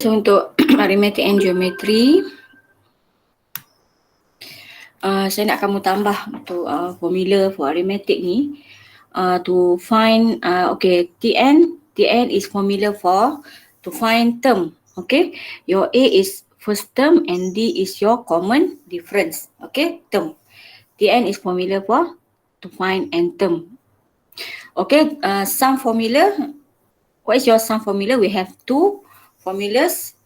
So untuk arithmetic and geometry, saya nak kamu tambah untuk formula for arithmetic ni to find okay, Tn is formula for to find term. Okay, your A is first term and D is your common difference. Okay, term. Tn is formula for to find n term. Okay, sum formula. What is your sum formula? We have two formulas.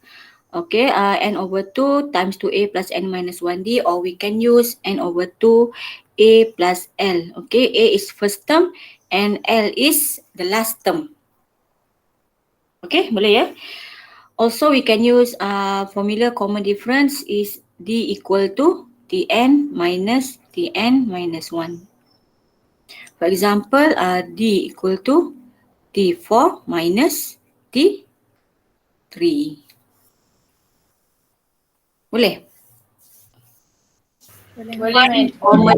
Okay, n over 2 times 2a plus n minus 1d, or we can use n over 2a plus l. Okay, a is first term and l is the last term. Okay, boleh ya? Also, we can use formula common difference is d equal to tn minus 1. For example, d equal to t4 minus t3. Boleh? Boleh.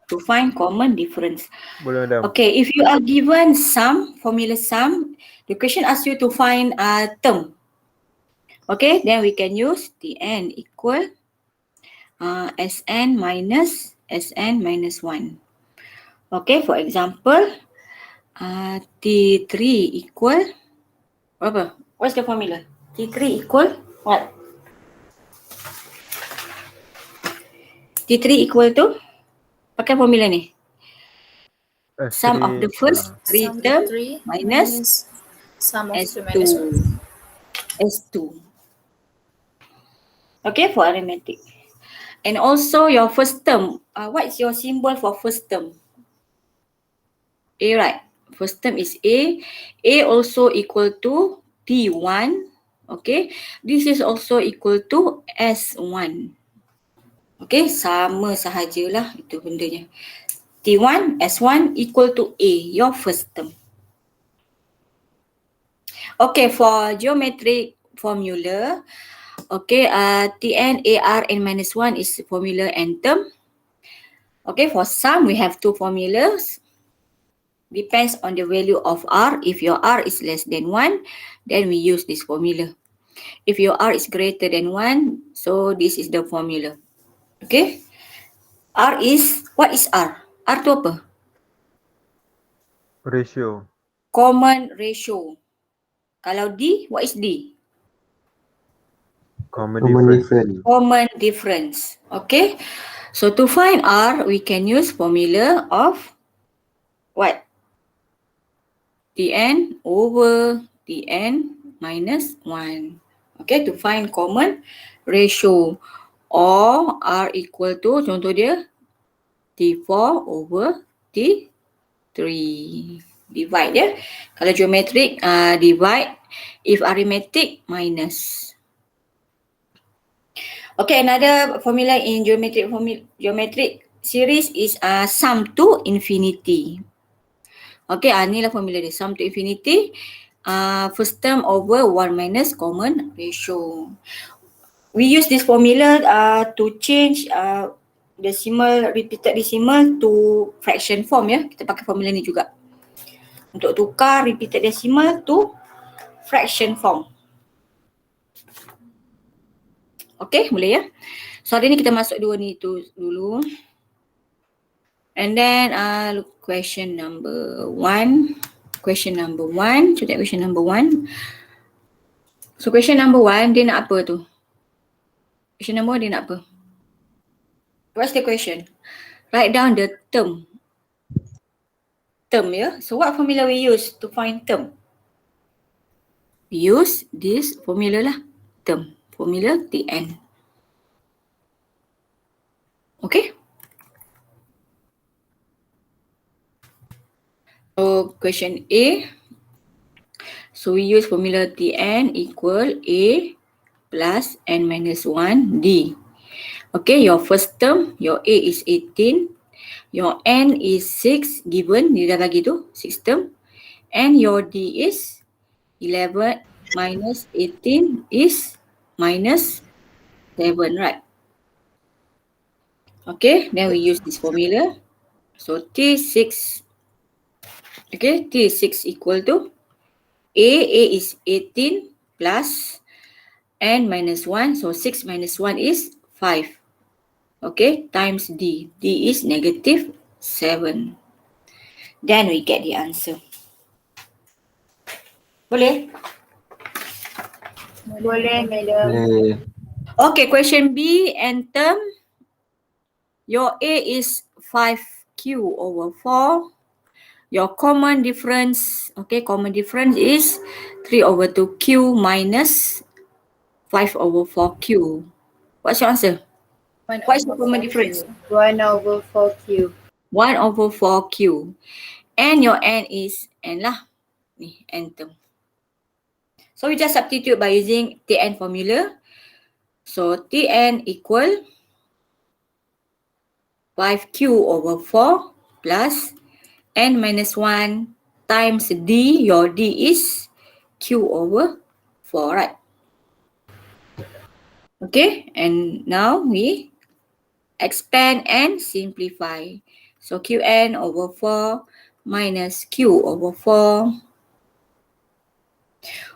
To find common difference. Boleh, madam. Okay, if you are given sum, formula sum, the question asks you to find a term. Okay, then we can use Tn equal Sn minus 1. Okay, for example, T3 equal apa? What's the formula? T3 equal what? T3 equal to? Pakai formula ni. Sum of the first three term minus sum of S2. 2 minus 1. S2. Okay, for arithmetic. And also your first term. What is your symbol for first term? A, right? First term is A. A also equal to T1. Okay. This is also equal to S1. Okay, sama sahajalah itu bendanya. T1, S1 equal to A, your first term. Okay, for geometric formula, okay, Tn, Ar, n minus 1 is formula n term. Okay, for sum, we have two formulas. Depends on the value of R. If your R is less than 1, then we use this formula. If your R is greater than 1, so this is the formula. Okay. R is, what is R? R tu apa? Ratio. Common ratio. Kalau D, what is D? Common difference. Common difference. Okay. So to find R, we can use formula of what? Tn over Tn minus 1. Okay, to find common ratio. Or R equal to, contoh dia, T4 over T3. Divide ya. Kalau geometric, divide. If arithmetic, minus. Okay, another formula in geometric series is sum to infinity. Okay, inilah formula dia. Sum to infinity. First term over 1 minus common ratio. We use this formula to change repeated decimal to fraction form ya. Kita pakai formula ni juga. Untuk tukar repeated decimal to fraction form. Okay, boleh ya. So hari ni kita masuk dua ni tu dulu. And then question number 1. Question number 1. So question number 1. So question number 1 dia nak apa tu? Question number 1 dia nak apa? What's the question? Write down the term. Term ya. So what formula we use to find term? We use this formula lah. Term. Formula Tn. Okay. So question A. So we use formula Tn equal A plus n minus 1 D. Okay, your first term, your A is 18. Your n is 6 given, dia dah bagi tu, 6 term. And your D is 11 minus 18 is minus 7, right? Okay, then we use this formula. So T6, okay, T6 equal to A is 18 plus n minus 1. So 6 minus 1 is 5. Okay, times d. D is negative 7. Then we get the answer. Boleh? Boleh, madam. Boleh. Okay, question B and term. Your A is 5Q over 4. Your common difference, okay, common difference is 3 over 2Q minus 5 over 4Q. What's your answer? What is the common difference? 1 over 4Q. 1 over 4Q. And your N is N lah. Ni, N term. So we just substitute by using Tn formula. So Tn equal 5Q over 4 plus N minus 1 times D. Your D is Q over 4, right? Okay, and now we expand and simplify. So Qn over 4 minus Q over 4.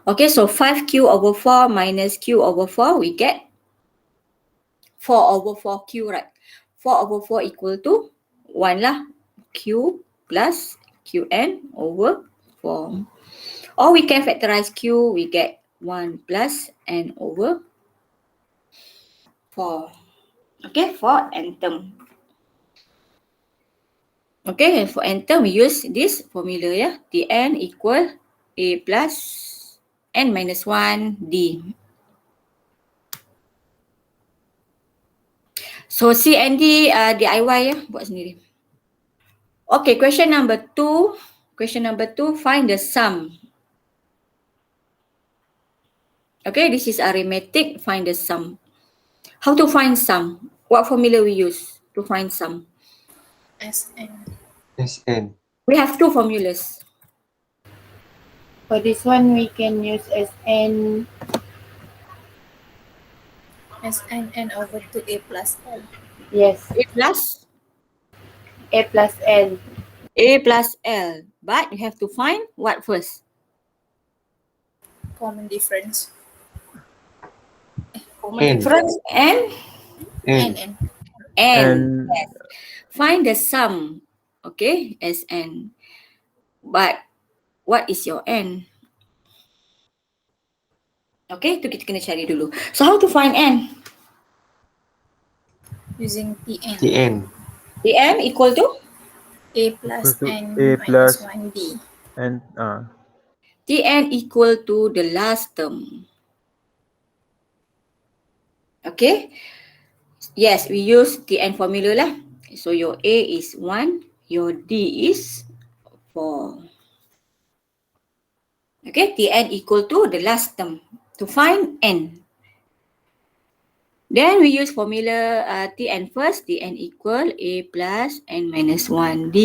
Okay, so 5Q over 4 minus Q over 4, we get 4 over 4Q, right? 4 over 4 equal to 1 lah. Q plus Qn over 4. Or we can factorize Q, we get 1 plus N over 4. Okay, for N term. Okay, for N term, we use this formula, yeah. Tn equal A plus N minus 1 D. So C and D DIY ya, buat sendiri. Okay, question number 2. Question number 2, find the sum. Okay, this is arithmetic, find the sum. How to find sum? What formula we use to find sum? Sn. Sn. We have two formulas. For this one, we can use Sn. Sn n over 2a plus l. Yes, A plus A plus L. A plus L. But you have to find what first? Common difference. Common N. difference and N. N. N. Yes. Find the sum. Okay, Sn. But what is your N? Okay, itu kita kena cari dulu. So how to find N? Using Tn. Tn. Tn equal to? A plus Equal to n A minus plus 1b. and Tn equal to the last term. Okay. Yes, we use Tn formula lah. So your A is 1, your D is 4. Okay, Tn equal to the last term. To find N. Then we use formula Tn first. Tn equal A plus N minus 1D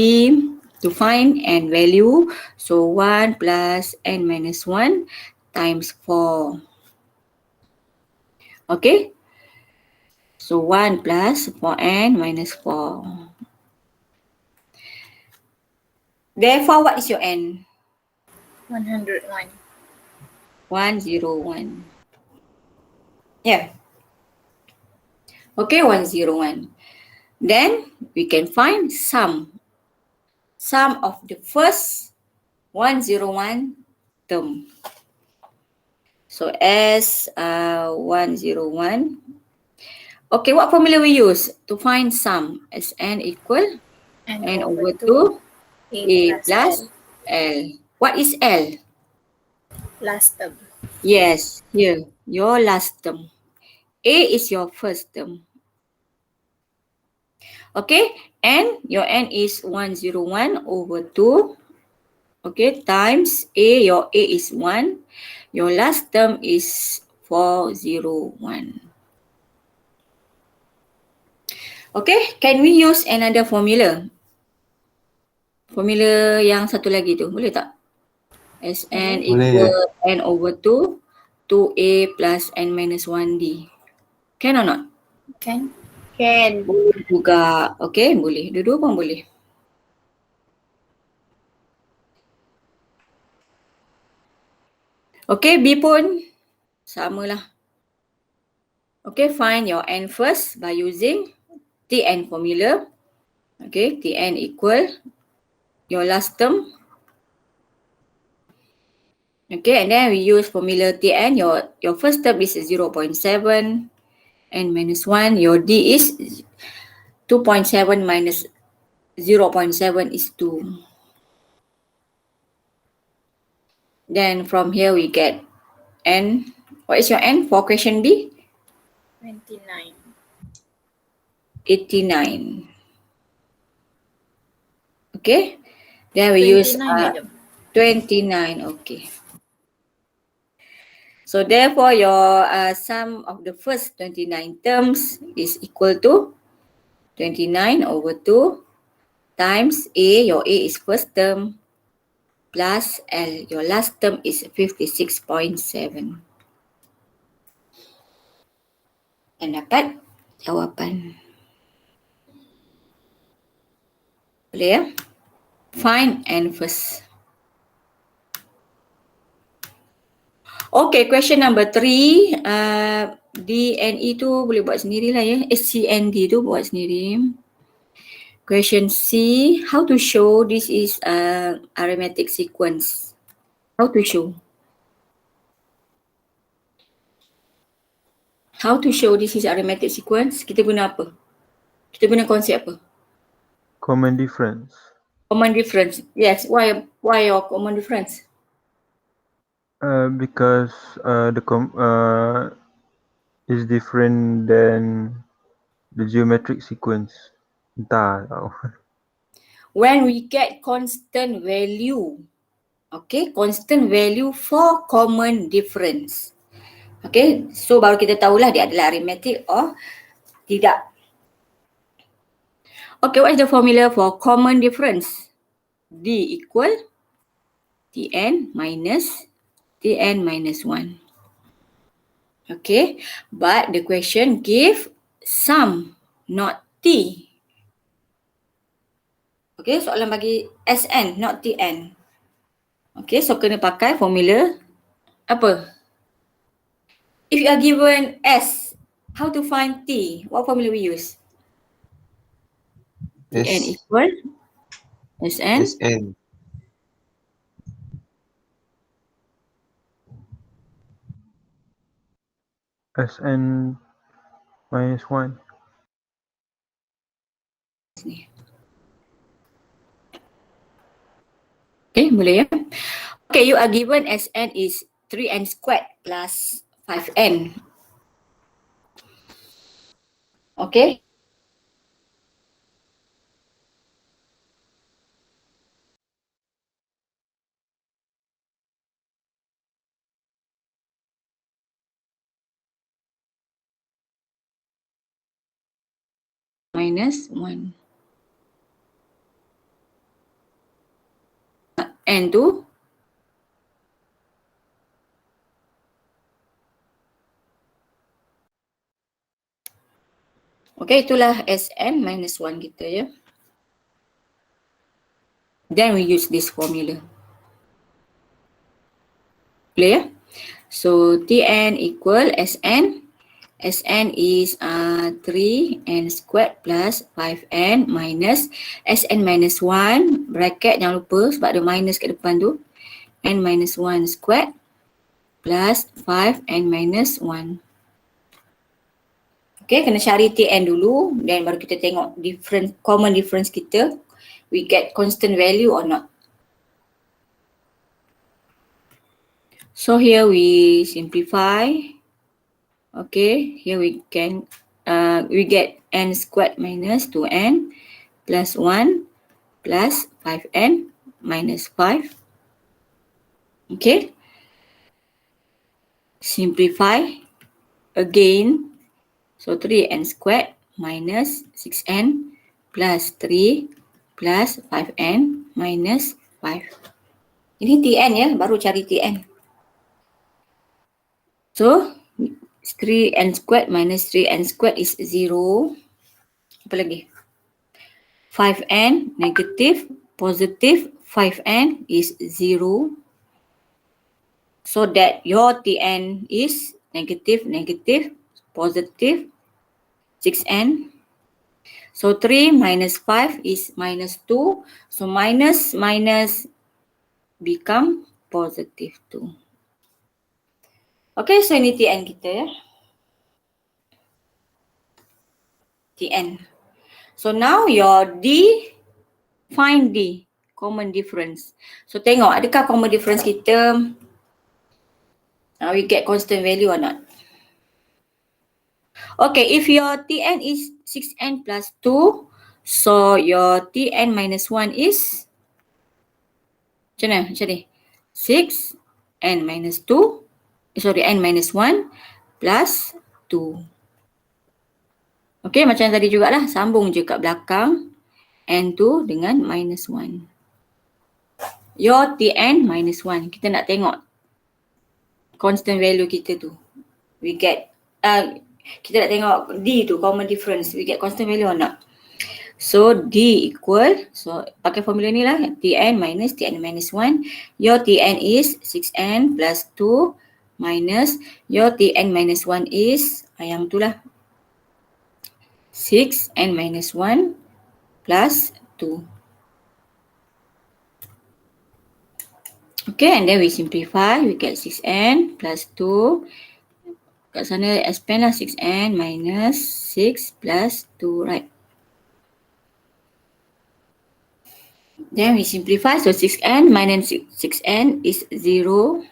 to find N value. So 1 plus N minus 1 times 4. Okay. So 1 plus 4N minus 4. Therefore, what is your N? 101. 101. Yeah. Okay, 101. Then we can find sum. Sum of the first 101 term. So S 101. Okay, what formula we use to find sum? Sn equal N over 2 A plus L. What is L? Last term. Yes, here, your last term. A is your first term. Okay, and your N is 101 over 2. Okay, times A, your A is 1. Your last term is 401. Okay, can we use another formula? Formula yang satu lagi tu, boleh tak? Sn Boleh. equal N over 2, 2A plus N minus 1D. Can or not? Can? Can. Boleh juga. Okay, boleh. Dua-dua pun boleh. Okay, B pun samalah. Okay, find your n first by using Tn formula. Okay, Tn equal your last term. Okay, and then we use formula Tn. Your first term is 0.7 and minus 1. Your D is 2.7 minus 0.7 is 2. Then from here we get n. What is your n for question B? 29. 89. Okay. Then we use 29, madam. 29. Okay. So therefore your sum of the first 29 terms is equal to 29 over 2 times A, your A is first term, plus L, your last term is 56.7. Dan dapat jawapan. Boleh ya? Find n first. Okay, question number 3. DNE tu boleh buat sendirilah ya. CND tu buat sendiri. Question C. How to show this is a arithmetic sequence? How to show? How to show this is arithmetic sequence? Kita guna apa? Kita guna konsep apa? Common difference. Common difference. Yes. Why your common difference? Because is different than the geometric sequence. Entah tau. When we get constant value. Okay, constant value for common difference. Okay, so baru kita tahulah dia adalah arithmetic or tidak. Okay, what is the formula for common difference? D equal Tn minus 1. Okay, but the question give sum, not T. Okay, soalan bagi Sn, not Tn. Okay, so kena pakai formula apa? If you are given S, how to find T? What formula we use? Tn equal Sn Sn. Sn minus 1. ni. Okay, boleh ya? Okay, you are given Sn is 3n squared plus 5n. Okay. Minus 1. N tu okay, itulah Sn minus 1 kita ya. Then we use this formula. Boleh ya? So Tn equal Sn. Sn is 3n squared plus 5n minus Sn minus 1 bracket jangan lupa sebab ada minus kat depan tu. N minus 1 squared plus 5n minus 1. Okay, kena cari Tn dulu dan baru kita tengok common difference kita. We get constant value or not. So here we simplify. Okay, here we can we get n squared minus 2n plus 1 plus 5n minus 5. Okay. Simplify again. So 3n squared minus 6n plus 3 plus 5n minus 5. Ini Tn ya, baru cari Tn. So 3n squared minus 3n squared is 0. Apa lagi? 5n negative, positive 5n is 0. So that your Tn is negative, negative. positive 6n. So 3 minus 5 is minus 2. So minus become positive 2. Okay, so ini Tn kita ya. Tn. So now your D, find D, common difference. So tengok adakah common difference kita we get constant value or not. Okay, if your Tn is 6n plus 2, so your Tn minus 1 is macam ni? 6n minus 2, n minus 1 plus 2. Okay, macam tadi jugalah, sambung je kat belakang n2 dengan minus 1. Your Tn minus 1, kita nak tengok constant value kita tu. We get, kita nak tengok D tu, common difference. We get constant value or not? So D equal, so pakai formula ni lah, Tn minus 1. Your Tn is 6n plus 2 minus your Tn minus 1 is, yang tu lah, 6n minus 1 plus 2. Okay, and then we simplify, we get 6n plus 2. Kat sana expand lah 6n minus 6 plus 2, right? Then we simplify, so 6n minus 6n is 0.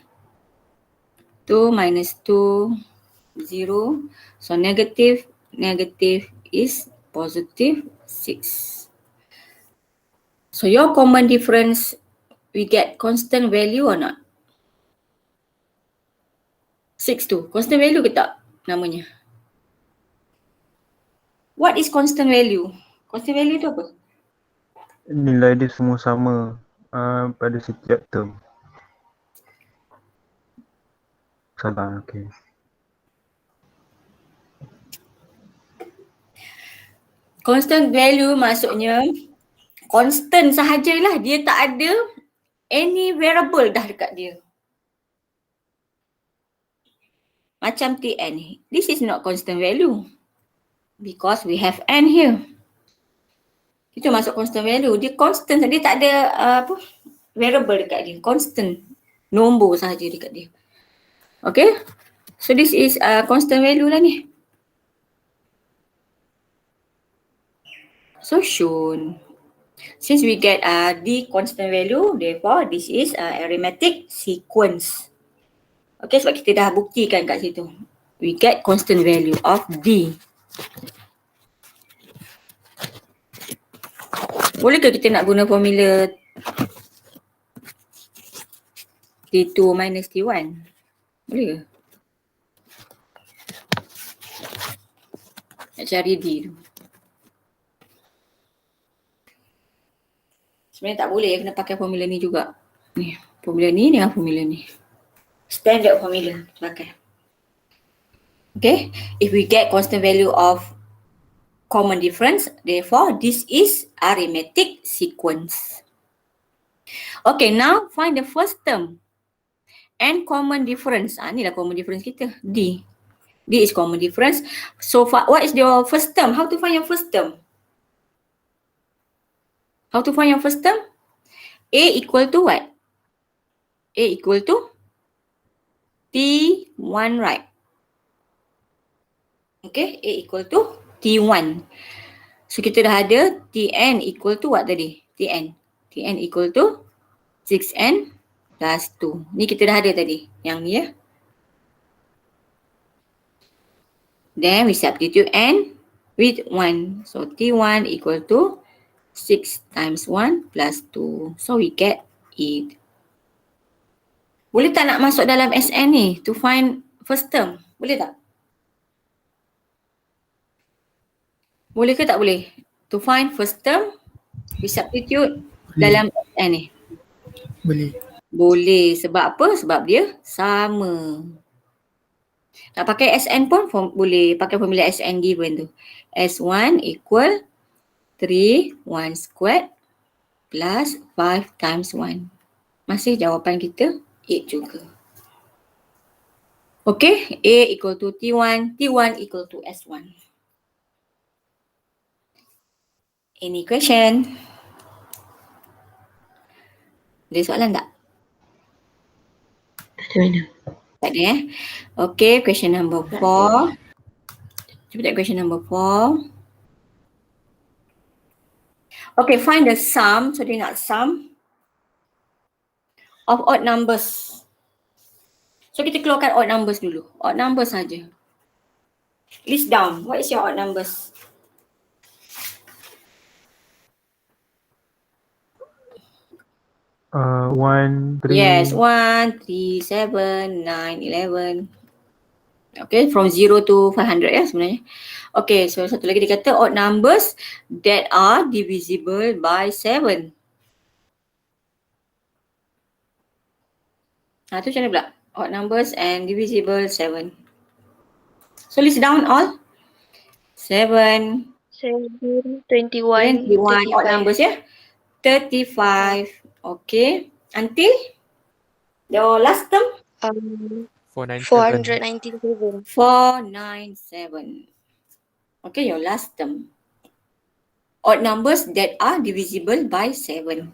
2 minus 2, 0. So negative is positive 6. So your common difference, we get constant value or not? 6 tu, constant value ke tak namanya? What is constant value? Constant value tu apa? Nilai dia semua sama pada setiap term. Salah, okay. Constant value maksudnya constant sahajalah, dia tak ada any variable dah dekat dia. Macam Tn ni, this is not constant value because we have n here. Itu masuk constant value, dia constant, dia tak ada variable dekat dia, constant, nombor sahaja dekat dia. Okay, so this is constant value lah ni. So shown. Since we get D constant value, therefore this is arithmetic sequence. Okay, sebab kita dah buktikan kat situ. We get constant value of D. Bolehkah kita nak guna formula T2 minus T1? Boleh ke? Nak cari D tu. Sebenarnya tak boleh, kena pakai formula ni juga. Ni, formula ni dengan formula ni. Standard formula kita pakai. Okay, if we get constant value of common difference, therefore this is arithmetic sequence. Okay, now find the first term and common difference. Ni lah common difference kita, D. D is common difference. So what is your first term? How to find your first term? How to find your first term? A equal to what? A equal to T1, right? Okay, A equal to T1. So kita dah ada Tn equal to what tadi? Tn. Tn equal to 6n plus 2. Ni kita dah ada tadi. Yang ni ya. Then we substitute n with 1. So T1 equal to 6 times 1 plus 2. So we get 8. Boleh tak nak masuk dalam Sn ni to find first term? Boleh tak? Boleh ke tak boleh? To find first term, we substitute dalam Sn ni. Boleh. Boleh. Sebab apa? Sebab dia sama. Nak pakai Sn pun boleh. Pakai formula Sn given tu. S1 equal 3, 1 squared plus 5 times 1. Masih jawapan kita 8 juga. Okay, A equal to T1, T1 equal to S1. Any question? Ada soalan tak? Tak ada Okay, question number 4. Cuba tengok question number 4. Okay, find the sum. So dia nak sum of odd numbers. So kita keluarkan odd numbers dulu. Odd numbers saja. List down. What is your odd numbers? One, three. Yes, 1, 3, 7, 9, 11. Okay, from 0 to 500 ya sebenarnya. Okay, so satu lagi dia kata odd numbers that are divisible by 7. Tu macam mana pula? Odd numbers and divisible 7. So list down all. 7, 7, 21, 21, odd numbers ya. 35, okay. Until your last term? 497. 497. Okay, your last term. Odd numbers that are divisible by 7.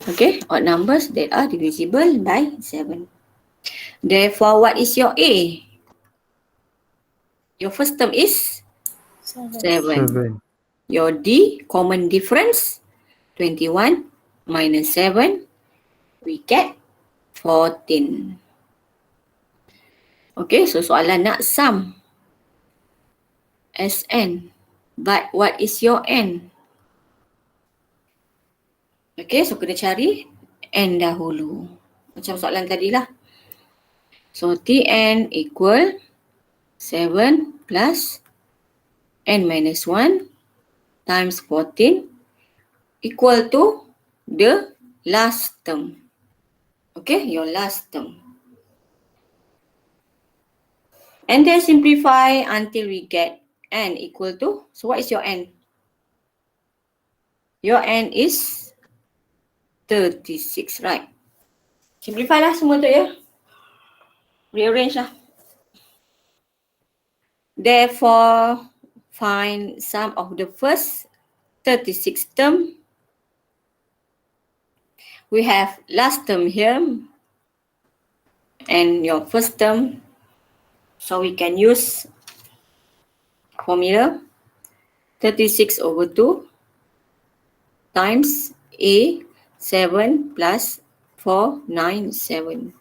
Okay, odd numbers that are divisible by 7. Therefore, what is your A? Your first term is 7. 7. Your D, common difference, 21 minus 7, we get 14. Okay, so soalan nak sum Sn. But what is your N? Okay, so kena cari N dahulu. Macam soalan tadi lah. So Tn equal 7 plus N minus 1 times 14 equal to the last term. Okay, your last term. And then simplify until we get N equal to, so what is your N? Your N is 36, right? Simplify lah semua tu ya. Rearrange lah. Therefore, find sum of the first 36 term. We have last term here and your first term. So we can use formula 36 over 2 times A 7 plus 4, 9, 7.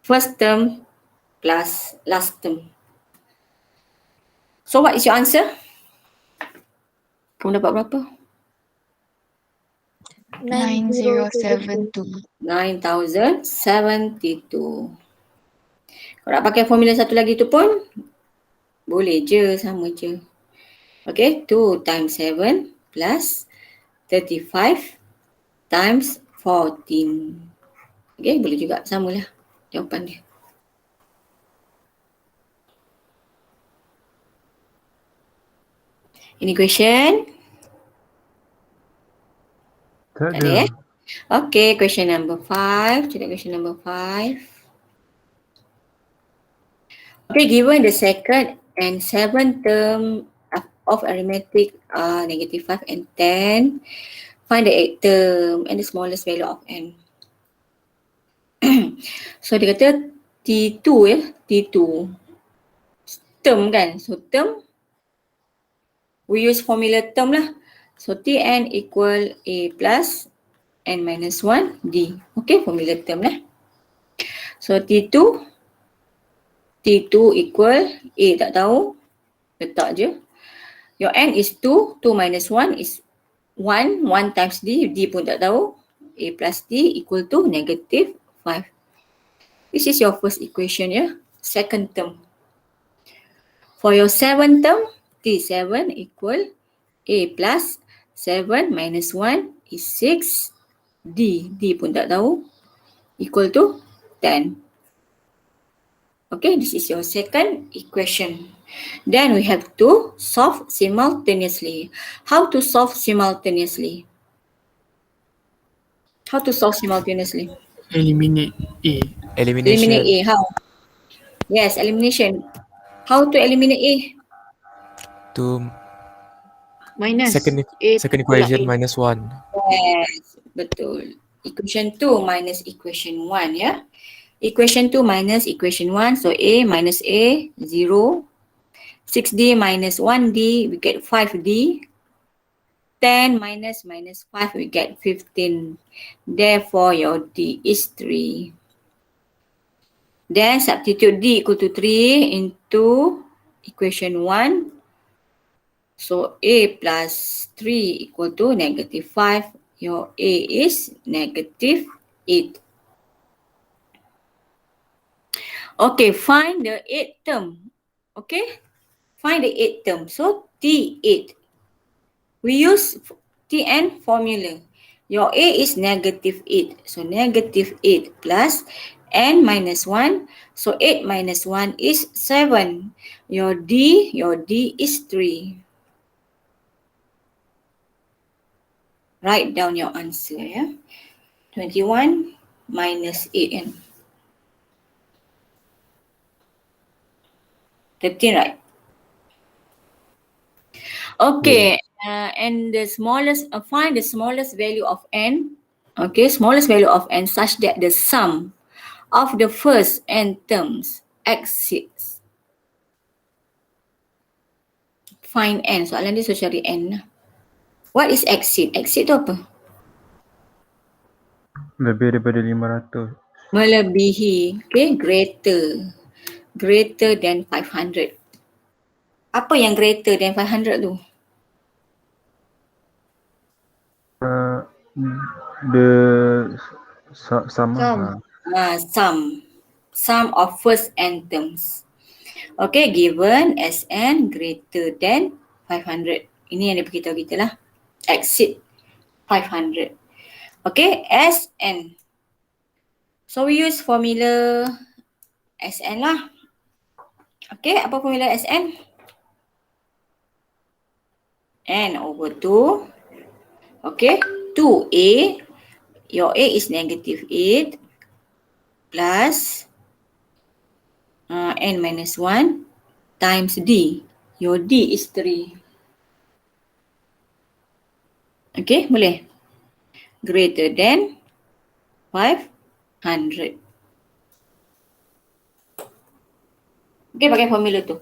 First term plus last term. So what is your answer? Kamu dapat berapa? 9072. 9072. Kalau nak pakai formula satu lagi tu pun boleh je, sama je. Okay, 2 times 7 plus 35 times 14. Okay, boleh juga, samalah jawapan dia. Any question? Tak Tak ada ada. Okay, question number 5. Check question number 5. Okay, given the second and seventh term of arithmetic are negative 5 and 10, find the eighth term and the smallest value of n. So dia kata T2 ya, T2. Term kan, so term, we use formula term lah. So Tn equal A plus n minus 1 D. Okay, formula term lah. So T2 equal A tak tahu, letak je. Your n is 2, 2 minus 1 is 1, 1 times D, D pun tak tahu. A plus D equal to negative 5. This is your first equation ya, second term. For your seventh term, T7 equal A plus 7 minus 1 is 6, D pun tak tahu, equal to 10. Okay, this is your second equation. Then we have to solve simultaneously. How to solve simultaneously? How to solve simultaneously? Eliminate A. Eliminate Elimination. A. How? Yes, elimination. How to eliminate A? To Minus. second A second tolak equation A. minus 1. Yes, betul. Equation 2 minus equation 1 ya. Equation 2 minus equation 1. So A minus A, 0. 6D minus 1D, we get 5D. 10 minus 5, we get 15. Therefore, your D is 3. Then substitute D equal to 3 into equation 1. So A plus 3 equal to negative 5. Your A is negative 8. Okay, find the 8th term. Okay, find the 8th term. So T8. We use Tn formula. Your A is negative 8. So negative 8 plus n minus 1. So 8 minus 1 is 7. Your D is 3. Write down your answer. Yeah? 21 minus 8n. 13, right? Okay, and the smallest, find the smallest value of n. Okay, smallest value of n such that the sum of the first n terms exceeds. Find n. Soalan dia suruh cari n. What is exceed? Exceed tu apa? Lebih daripada 500. Melebihi. Okay, greater. Greater than 500. Apa yang greater than 500 tu? The sama. Sum. Sum of first n terms. Okay, given Sn greater than 500. Ini yang dia beritahu kita lah. Exceed 500. Okay, Sn. So we use formula Sn lah. Okay, apa formula Sn? N over 2. Okay, 2A. Your A is negative 8 plus n minus 1 times D. Your D is 3. Okay, boleh? Greater than 500. Okay, pakai formula tu.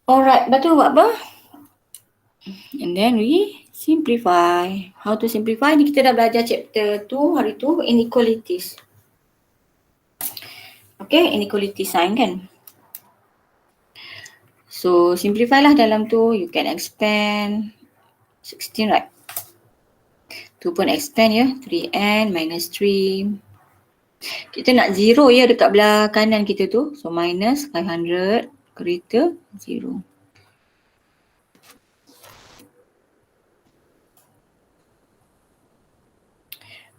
Alright, lepas tu buat apa? And then we simplify. How to simplify? Ni kita dah belajar chapter 2 hari tu, inequalities. Okay, inequality sign kan? So, simplify lah dalam tu. You can expand 16, right? 2 pun expand ya. 3n minus 3. Kita nak 0 ya dekat belah kanan kita tu. So, minus 500 greater 0.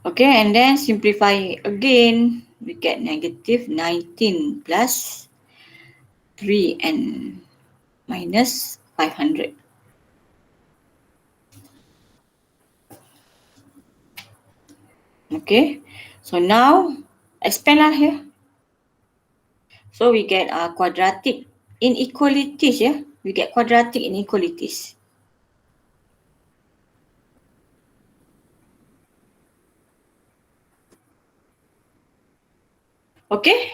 Okay, and then simplify again. We get negative 19 plus 3n minus 500. Okay, so now expand lah here. So we get quadratic inequalities ya. We get quadratic inequalities. Okay,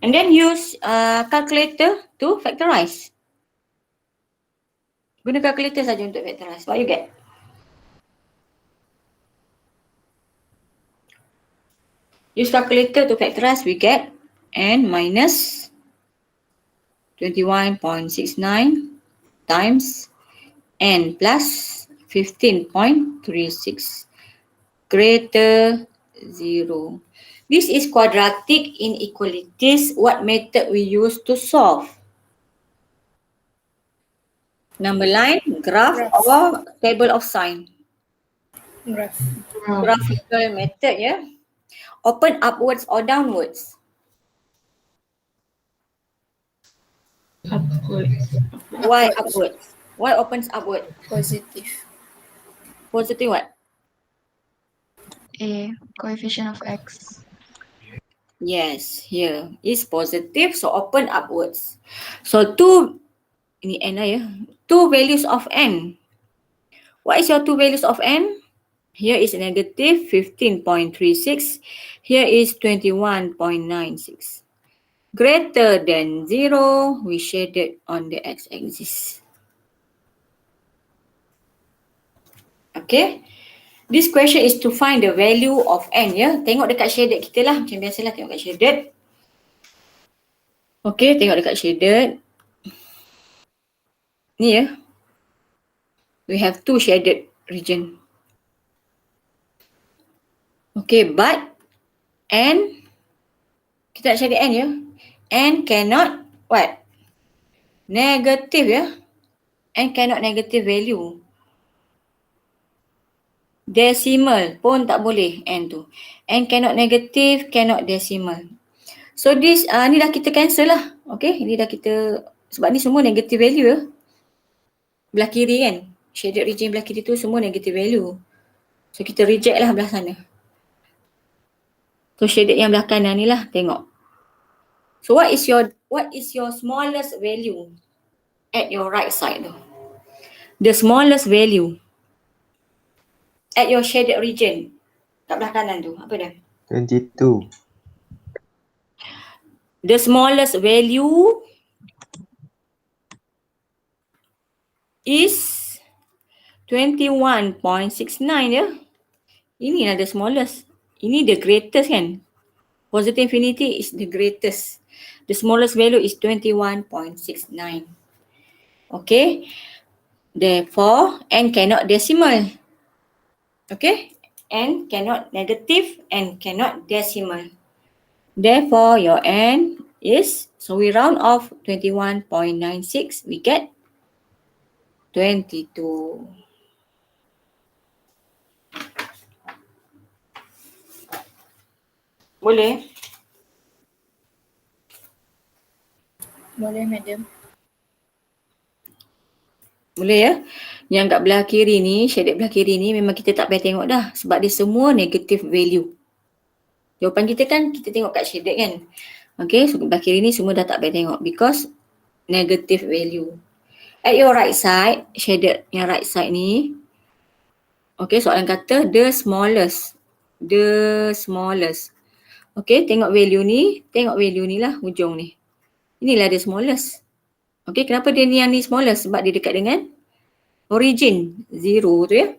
and then use calculator to factorize. Guna calculator saja untuk factorize. What you get? Use calculator to factorize, we get n minus 21.69 times n plus 15.36 greater 0. This is quadratic inequalities. What method we use to solve? Number line, graph or table of sign? Graph. Graphical method ya. Open upwards or downwards? Upward. Why upward? Why opens upward? Positive. Positive what? A. Coefficient of x. Yes, here is positive, so open upwards. So two, ini n lah ya. Two values of n. What is your two values of n? Here is negative 15.36. Here is 21.96. Greater than 0, we shaded on the x-axis. Okay. This question is to find the value of n ya. Tengok dekat shaded kita lah. Macam biasalah tengok dekat shaded. Okay, tengok dekat shaded. Ni ya. We have two shaded region. Okay, but n, kita nak cari n ya. N cannot what? Negative ya. N cannot negative value. Decimal pun tak boleh n tu. N cannot negative, cannot decimal. So this, ni dah kita cancel lah. Okay, ini dah kita, sebab ni semua negative value ya. Belah kiri kan. Shaded region belah kiri tu semua negative value. So kita reject lah belah sana. So shaded yang belah kanan ni lah, tengok. So what is your smallest value at your right side tu? The smallest value at your shaded region kat belah kanan tu, apa dia? 22. The smallest value is 21.69 ya. Inilah the smallest. Ini the greatest kan. Positive infinity is the greatest. The smallest value is 21.69. Okay. Therefore, n cannot decimal. Okay. N cannot negative and cannot decimal. Therefore, your n is, so we round off 21.96, we get 22. Boleh? Boleh, madam. Boleh ya? Yang kat belah kiri ni, shaded belah kiri ni memang kita tak payah tengok dah sebab dia semua negative value. Jawapan kita kan kita tengok kat shaded kan. Okay, so belah kiri ni semua dah tak payah tengok because negative value. At your right side, shaded yang right side ni, okay, soalan kata the smallest. The smallest. Okay, tengok value ni lah hujung ni. Inilah the smallest. Okay, kenapa dia ni yang ni smallest? Sebab dia dekat dengan origin, 0 tu ya.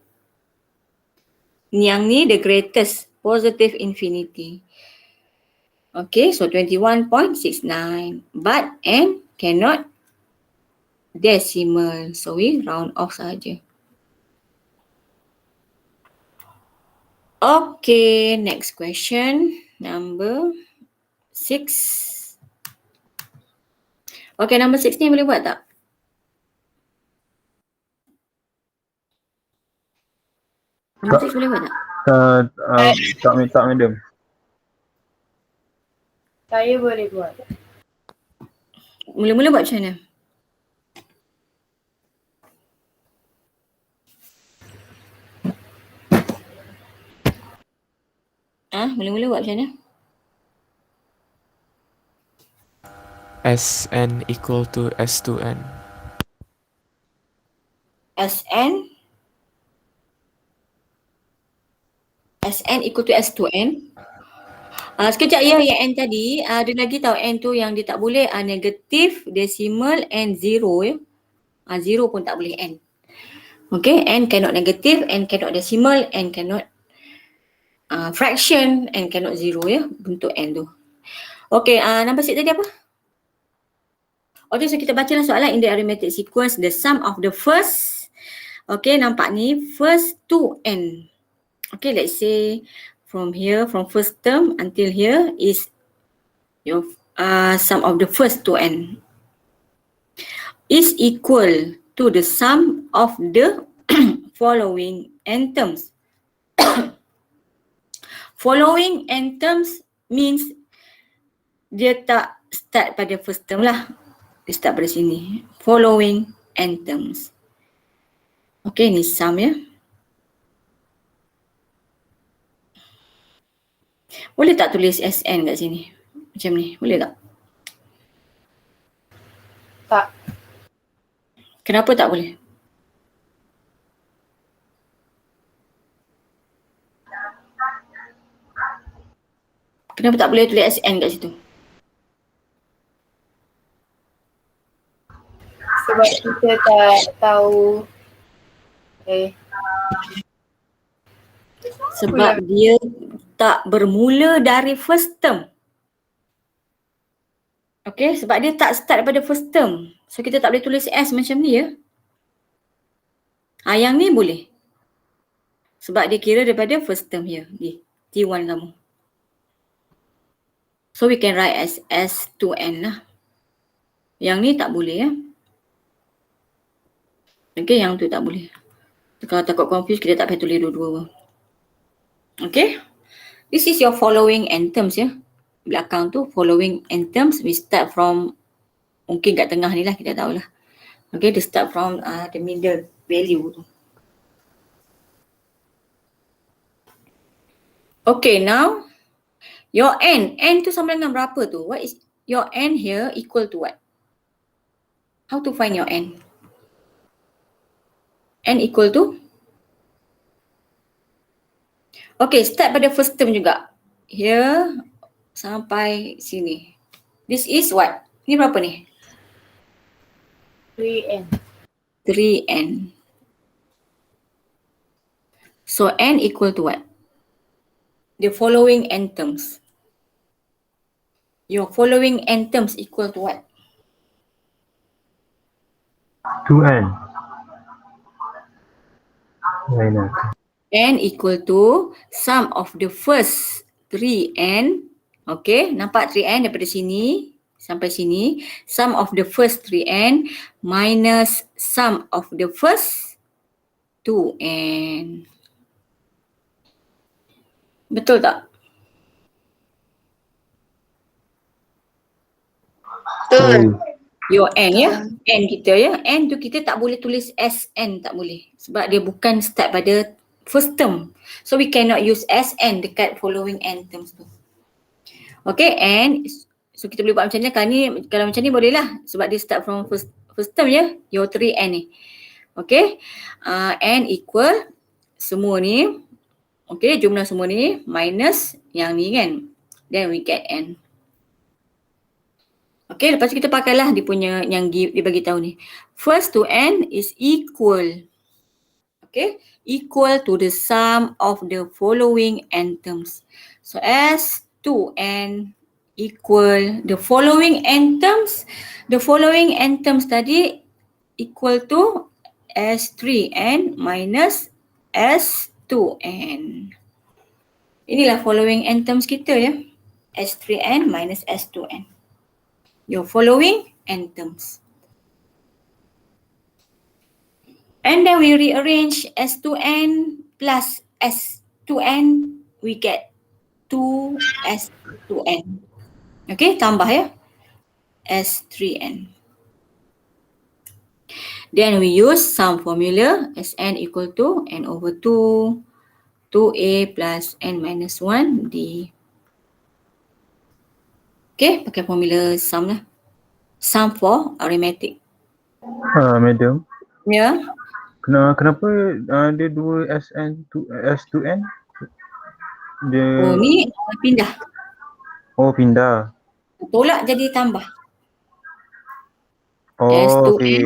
Yang ni the greatest, positive infinity. Okay, so 21.69. But n cannot decimal. So we round off saja. Okay, next question. Number 6. Okay, number 6 ni boleh buat tak? Number 6 boleh buat tak? Tak madam. Saya boleh buat. Mula-mula buat macam mana? Mula-mula buat macam mana? Sn equal to S2n. Sn equal to S2n. Sekejap ya, yang n tadi, ada lagi tahu n tu yang dia tak boleh negatif, decimal and 0 ya. 0 pun tak boleh n. Okay, n cannot negative, n cannot decimal, n cannot fraction, n cannot 0 ya, bentuk n tu. Okay, number 6 tadi apa? Okay, so kita bacalah soalan in the arithmetic sequence, the sum of the first, okay, nampak ni, first to n. Okay, let's say from here, from first term until here is your sum of the first to n is equal to the sum of the following n terms. Following n terms means dia tak start pada first term lah. Dia start dari sini. Following n terms. Okay, ni sum ya. Boleh tak tulis SN kat sini? Macam ni, boleh tak? Tak. Kenapa tak boleh? Kenapa tak boleh tulis SN kat situ? Sebab kita tak tahu. Sebab dia tak bermula dari first term. Okay, sebab dia tak start daripada first term. So kita tak boleh tulis S macam ni ya. Yang ni boleh. Sebab dia kira daripada first term here. Di T1 kamu. So we can write as S2N lah. Yang ni tak boleh ya. Okay, yang tu tak boleh. Kalau takut confuse, kita tak payah tulis dua-dua. Okay. This is your following n terms ya. Belakang tu following n terms. We start from, mungkin kat tengah ni lah, kita tahulah. Okay, they start from the middle value tu. Okay, now your n. N tu sama dengan berapa tu? What is your n here equal to what? How to find your n? N equal to? Okay, start pada first term juga. Here sampai sini. This is what? Ni berapa ni? 3n. 3n. So n equal to what? The following n terms. Your following n terms equal to what? 2n. Minus. N equal to sum of the first 3n. Okay, nampak 3n daripada sini sampai sini. Sum of the first 3n minus sum of the first 2n. Betul tak? Betul. Your n ya. N kita ya. N tu kita tak boleh tulis SN, tak boleh. Sebab dia bukan start pada first term. So we cannot use SN dekat following n terms tu. Okay, and so kita boleh buat macam ni. Kalau macam ni boleh lah. Sebab dia start from first term ya. Your 3n ni. Okay. N equal semua ni. Okay, jumlah semua ni minus yang ni kan. Then we get n. Okay, lepas tu kita pakailah dia punya yang dia bagi tahu ni. First to n is equal. Okay, equal to the sum of the following n terms. So S to n equal the following n terms. The following n terms tadi equal to S3n minus S2n. Inilah following n terms kita ya. S3n minus S2n. Your following n terms. And then we rearrange S2n plus S2n, we get 2S2n. Okay, tambah ya. S3n. Then we use sum formula. Sn equal to n over 2, 2a plus n minus 1 d. Okay, pakai formula sum lah. Sum for arithmetic. Madam, Ya. kenapa dia 2SN to S2N? Dia Oh ni pindah. pindah. Tolak jadi tambah. Oh, S2N. okay.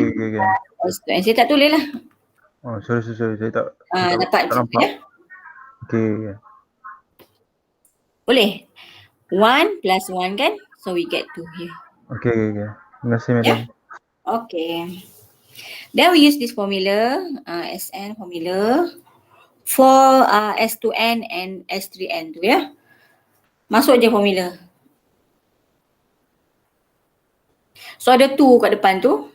S2N. Saya tak tulis lah. Oh, sorry. Saya tak Dapat tak je nampak. ya. Okay. Boleh. 1 plus 1 kan? So we get 2 here. Okay. Terima kasih, madam. Okay. Then we use this formula, Sn formula for S2n and S3n tu ya. Masuk je formula. So ada 2 kat depan tu.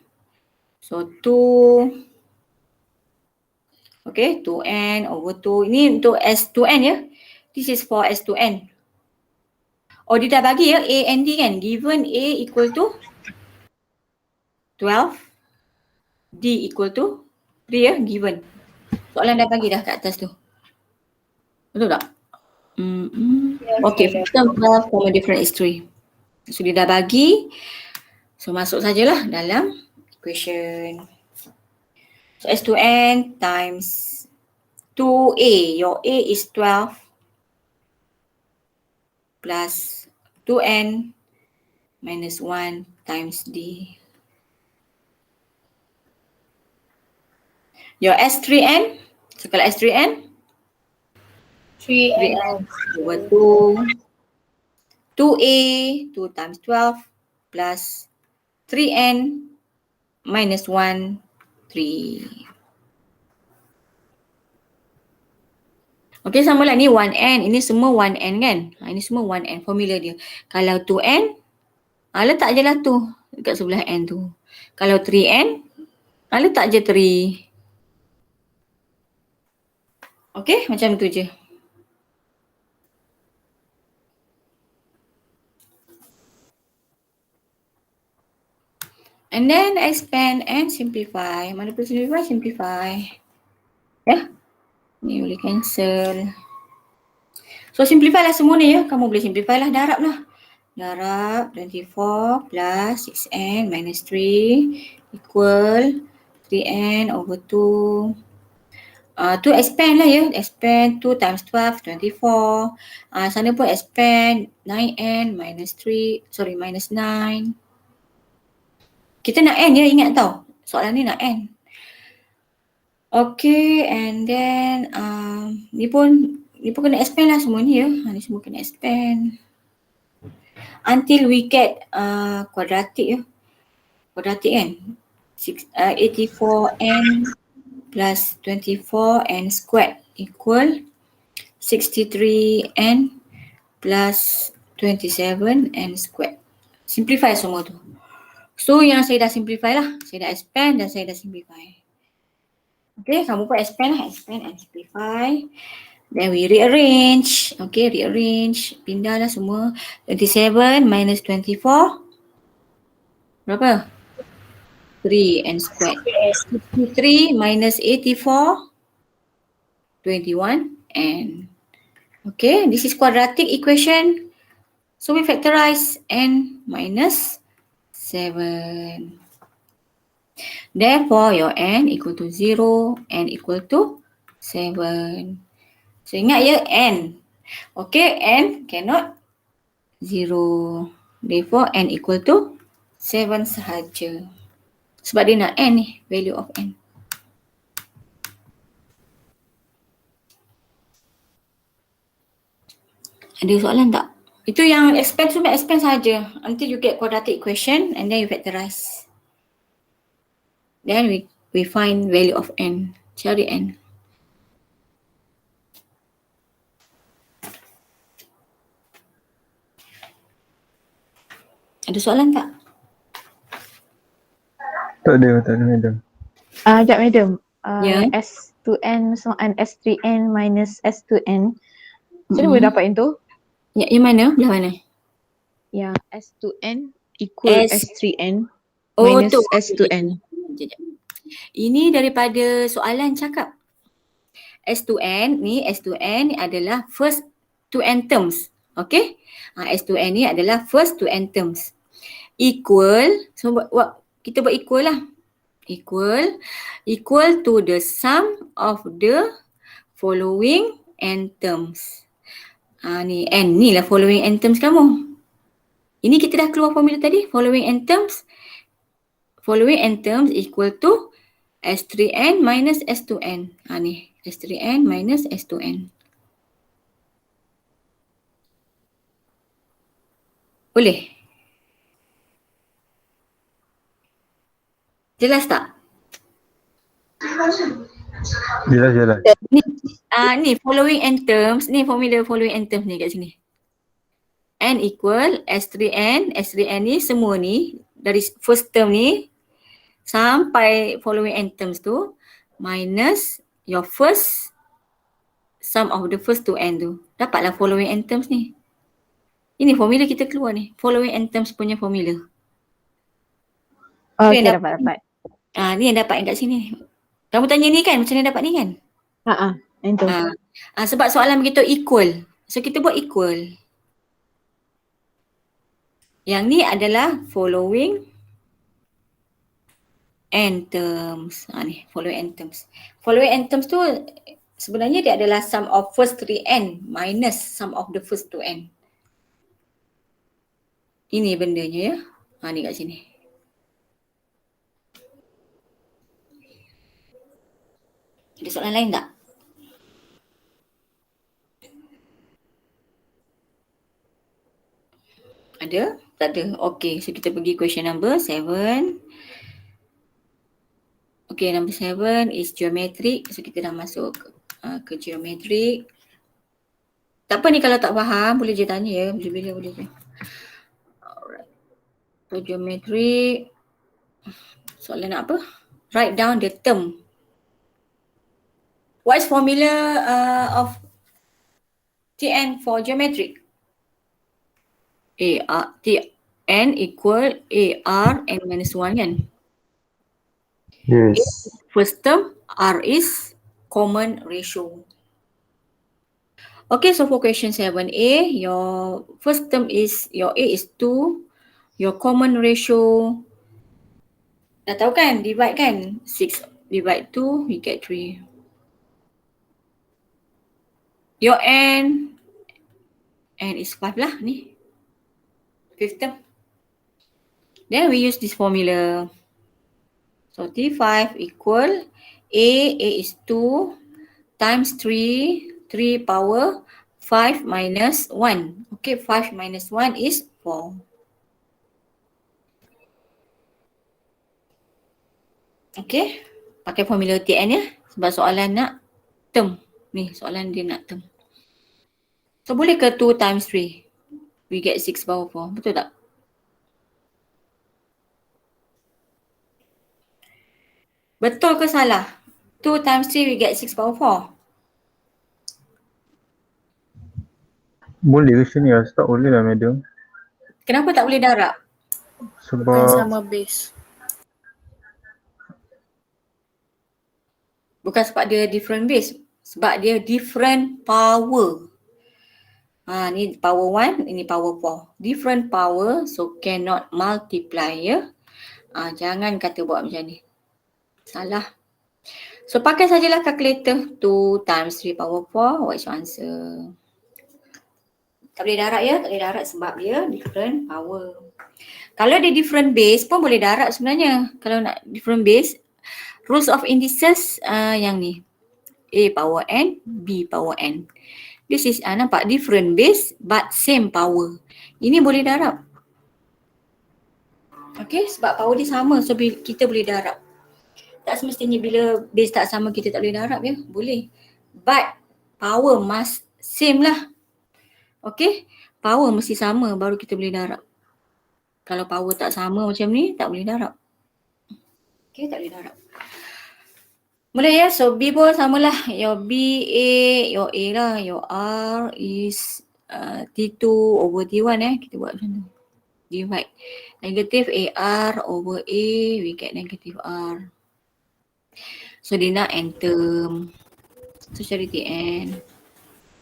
So 2. Okay, 2n over 2. Ini untuk S2n ya. This is for S2n. Oh, dia dah bagi ya A and D kan. Given A equal to 12, D equal to 3 ya, given. Soalan dah bagi dah kat atas tu. Betul tak? Okay, betul. term 12 common difference is 3. So dia dah bagi. So masuk sajalah dalam equation. So S2N times 2A. Your A is 12 plus 2N minus 1 times D. Your S3N. So kalau S3N, 3N. 3N over 2. 2A, 2 times 12 plus 3N minus 1, 3. Okay, sama lah ni 1N. Ini semua 1N kan? Ini semua 1N formula dia. Kalau 2N, letak je lah tu dekat sebelah N tu. Kalau 3N, letak je 3. Okay, macam tu je. And then expand and simplify. Mana pun simplify, simplify. Ya. Ni boleh cancel. So simplify lah semua ni ya. Kamu boleh simplify lah, darab lah. Darab 24 plus 6n minus 3 equal 3n over 2. Tu expand lah ya. Expand 2 times 12, 24. Sana pun expand 9n minus 9. Kita nak n ya, ingat tau. Soalan ni nak n. Okay, and then ni pun kena expand lah semua ni ya. Ni semua kena expand. Until we get quadratic ya. Quadratic kan. 84n plus 24n squared equal 63n plus 27n squared. Simplify semua tu. So yang saya dah simplify lah. Saya dah expand dan saya dah simplify. Okay, kamu pun expand lah. Expand and simplify. Then we rearrange. Okay, rearrange. Pindah lah semua. 27 minus 24. Berapa? 3n squared. 63 minus 84. 21n. Okay, this is quadratic equation. So we factorize n minus 7. Therefore, your n equal to 0, n equal to 7. So ingat ya, n. Okay, n cannot 0. Therefore, n equal to 7 sahaja. Sebab dia nak n ni, value of n. Ada soalan tak? Itu yang expand cuma expand saja until you get quadratic equation and then you factorize. Then we find value of n. Cari n. Ada soalan tak? Tak ada madam. Sekejap madam. Ya. S2N and S3N minus S2N. Macam mana boleh dapat yang tu? Ya, yang mana? Belah mana? Yang S2N equal S- S3N Oh minus tu. S2N. Sekejap. Ini daripada soalan cakap. S2N ni adalah first 2n terms. Okay? S2N ni adalah first 2n terms. Equal, so kita buat equal lah. Equal to the sum of the following n terms. Ni n ni lah following n terms kamu. Ini kita dah keluar formula tadi. Following n terms equal to S3n minus S2n. Ni S3n minus S2n. Boleh? Jelas tak? Jelas. Ni following n terms, ni formula following n terms ni kat sini. N equal S3n ni semua ni dari first term ni sampai following n terms tu minus your first sum of the first 2n tu. Dapatlah following n terms ni. Ini formula kita keluar ni. Following n terms punya formula. Tu Okay, yang dapat. Ni yang dapat yang kat sini. Kamu tanya ni kan, macam mana dapat ni kan? Yang tu. Sebab soalan begitu equal. So kita buat equal. Yang ni adalah following n terms. Ni following n terms. Following n terms tu sebenarnya dia adalah sum of first 3n minus sum of the first 2n. Ini bendanya ya. Ni kat sini. Ada soalan lain tak? Ada? Tak ada. Okay, so kita pergi question number 7. Okay, number 7 is geometric. So kita dah masuk ke geometric. Tak apa ni kalau tak faham, boleh je tanya ya. Bila-bila boleh je. Alright. So geometric. Soalan nak apa? Write down the term. What is formula of Tn for geometric? Tn equal AR n minus 1 kan? Yes. First term, R is common ratio. Okay, so for question 7a, your first term is, your A is 2, your common ratio, dah tahu kan, divide kan, 6 divide 2, we get 3. Your n is 5 lah ni, fifth term. Then we use this formula. So T5 equal A is 2 times 3 power 5 minus 1. Okay, 5 minus 1 is 4. Okay, pakai formula Tn ya. Sebab soalan nak term. Ni soalan dia nak term. So boleh ke 2 times 3? We get 6 power 4. Betul tak? Betul ke salah? 2 times 3 we get 6 power 4. Boleh ke sini? Rasa tak boleh lah, madam. Kenapa tak boleh darab? Bukan Sebab sama base. Bukan sebab dia different base. Sebab dia different power. Ni power 1, ini power 4. Different power, so cannot multiply ya. Jangan kata buat macam ni. Salah. So pakai sajalah calculator. 2 times 3 power 4. What's your answer? Tak boleh darab ya. Tak boleh darab sebab dia different power. Kalau dia different base pun boleh darab sebenarnya. Kalau nak different base, rules of indices yang ni. A power n, B power n. This is nampak different base but same power. Ini boleh darab. Okay, sebab power dia sama, so kita boleh darab. Tak semestinya bila base tak sama kita tak boleh darab ya. Boleh. But power must same lah. Okay, power mesti sama baru kita boleh darab. Kalau power tak sama macam ni, tak boleh darab. Okay, tak boleh darab. Mula ya, so B pun samalah. Your B, A, your A lah. Your R is T2 over T1 kita buat macam tu. Divide. Negative AR over A, we get negative R. So dia nak n term. So cari Tn.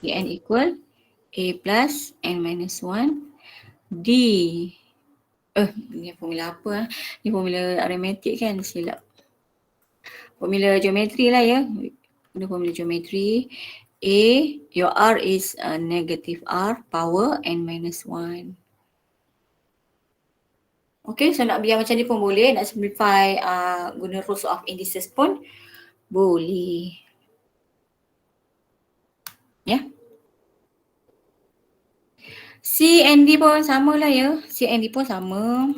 Tn equal A plus n minus 1 D. Ni formula apa? Ni formula arithmetic kan, silap. Formula geometri lah ya. Ini formula geometri. A, your R is negative R power n minus 1. Okay, so nak biar macam ni pun boleh. Nak simplify guna rules of indices pun boleh. Ya. C and D pun sama lah ya. C and D pun sama.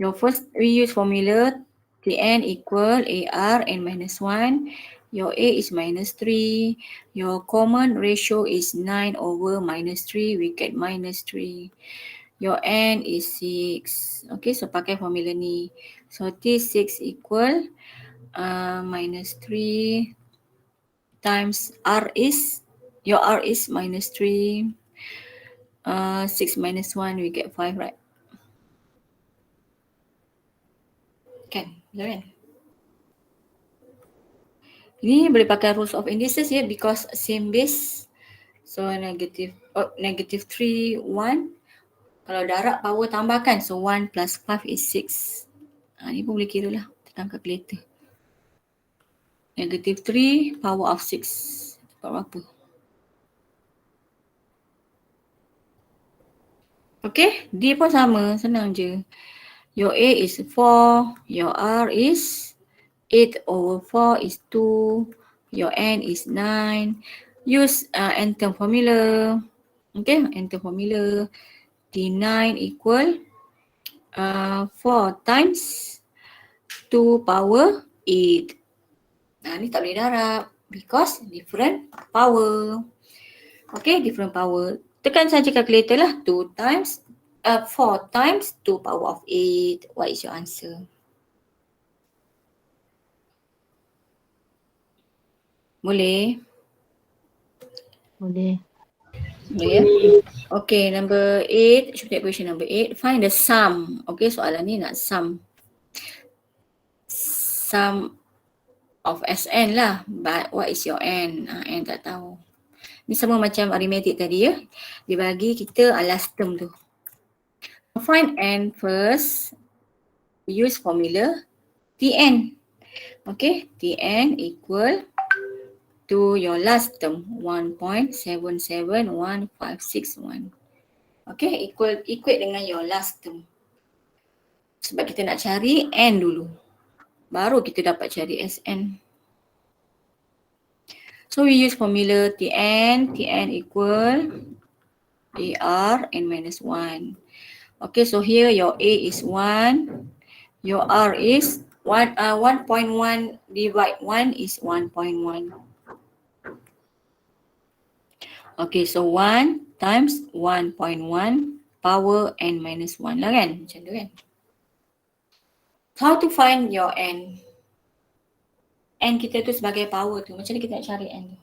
Your first, we use formula Tn equal AR n minus 1. Your A is minus 3. Your common ratio is 9 over minus 3. We get minus 3. Your N is 6. Okay, so pakai formula ni. So T6 equal minus 3 times R is, your R is minus 3. 6 minus 1, we get 5, right? kan? Betul kan? Ini boleh pakai rules of indices ya, because same base. So negative 3, 1. Kalau darab power tambahkan. So 1 plus 5 is 6. Ni pun boleh kira lah. Tekan calculator. Negative 3 power of 6. Dapat berapa? Okay, D pun sama. Senang je. Your A is 4. Your R is 8 over 4 is 2. Your N is 9. Use n-term formula. Okay, n-term formula. D9 equal 4 times 2 power 8. Ni tak boleh darab because different power. Okay, different power. Tekan saja calculator lah. 4 times 2 power of 8. What is your answer? Boleh? Boleh. Boleh ya? Okay, number 8. Should take question number 8. Find the sum. Okay, soalan ni nak sum. Sum of Sn lah. But what is your N? N tak tahu. Ni sama macam arithmetic tadi ya. Dia bagi kita last term tu. Find N first. We use formula Tn. Okay, Tn equal to your last term 1.771561. Okay, equate dengan your last term. Sebab kita nak cari N dulu. Baru kita dapat cari Sn. So we use formula Tn. Tn equal AR n minus 1. Okay, so here your A is 1. Your R is 1.1 divide 1 is 1.1. Okay, so 1 times 1.1 power n minus 1 lah kan? Macam tu kan? How to find your n? N kita tu sebagai power tu. Macam mana kita nak cari n tu?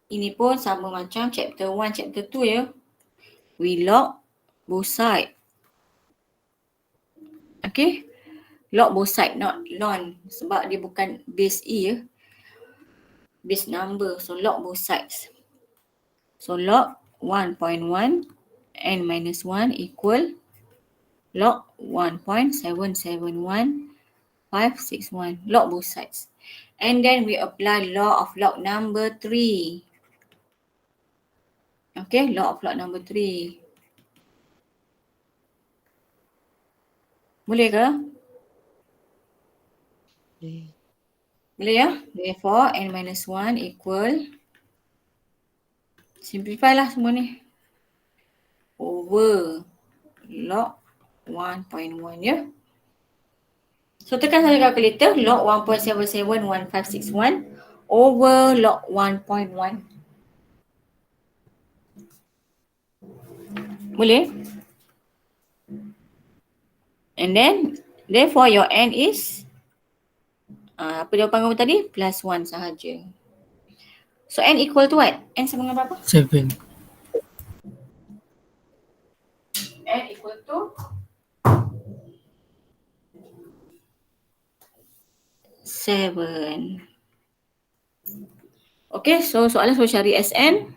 Ini pun sama macam chapter 1, chapter 2 ya. We log both side. Okay? Log both side, not ln. Sebab dia bukan base E ya. Base number. So log both sides. So log 1.1 n minus 1 equal log 1.771561. Log both sides. And then we apply law of log number 3. Okay, law of log number 3. Boleh ke? Boleh ya? Therefore, n minus 1 equal, simplify lah semua ni, over log 1.1 ya. So tekan saja calculator, log 1.771561 over log 1.1. Boleh? And then, therefore your n is, apa jawapan kamu tadi? Plus 1 sahaja. So n equal to what? N sama dengan berapa? 7. N equal to 7. Okay, so soalan suruh cari Sn.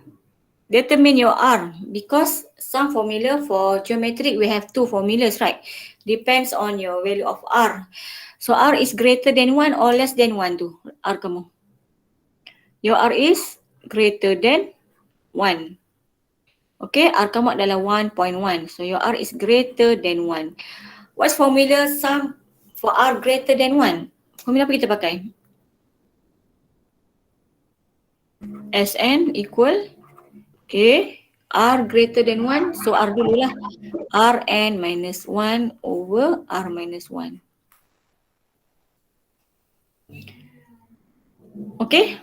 Determine your R, because some formula for geometric we have two formulas, right? Depends on your value of R. So R is greater than 1 or less than 1 tu, R kamu. Your R is greater than 1. Okay, R kamu adalah 1.1. So your R is greater than 1. What's formula sum for R greater than 1? Formula apa kita pakai? Sn equal R greater than 1. So R dululah. Rn minus 1 over R minus 1. Okay.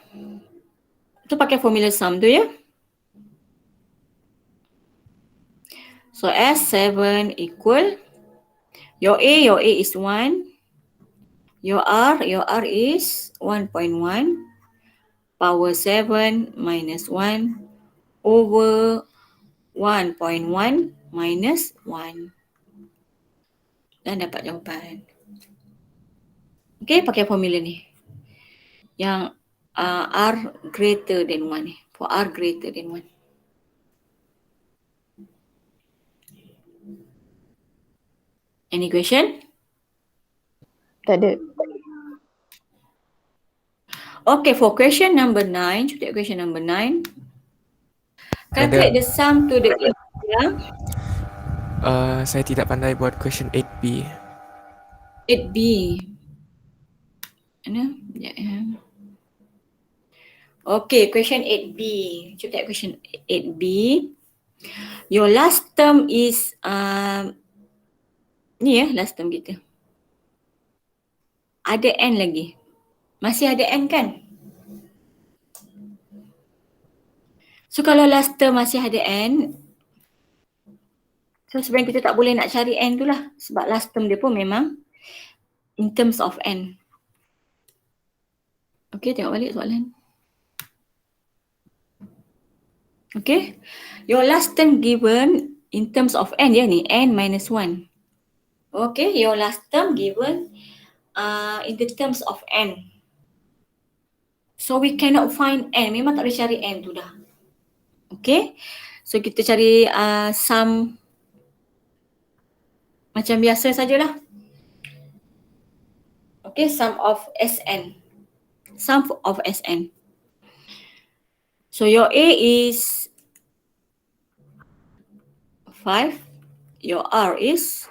Itu pakai formula sum tu ya. So S7 equal, your A is 1. Your R is 1.1 power 7 minus 1 over 1.1 minus 1. dan dapat jawapan. Okay, pakai formula ni. Yang R greater than 1 ni. For R greater than 1. Any question? Tak ada. Okay, for question number 9, kita question number 9. Calculate the sum to the area. Saya tidak pandai buat question 8B. 8B. Mana? Sekejap ya. Okay, question 8B. Cuba tengok question 8B. Your last term is ni ya, last term kita. Ada N lagi. Masih ada N kan? So kalau last term masih ada N, so sebenarnya kita tak boleh nak cari N tu lah. Sebab last term dia pun memang in terms of N. Okay, tengok balik soalan. Okay, your last term given in terms of N ya ni, N minus 1. Okay, your last term given in the terms of N. So we cannot find N, memang tak boleh cari N tu dah. Okay, so kita cari sum macam biasa sajalah. Okay, sum of Sn. Sum of Sn. So your A is 5. Your R is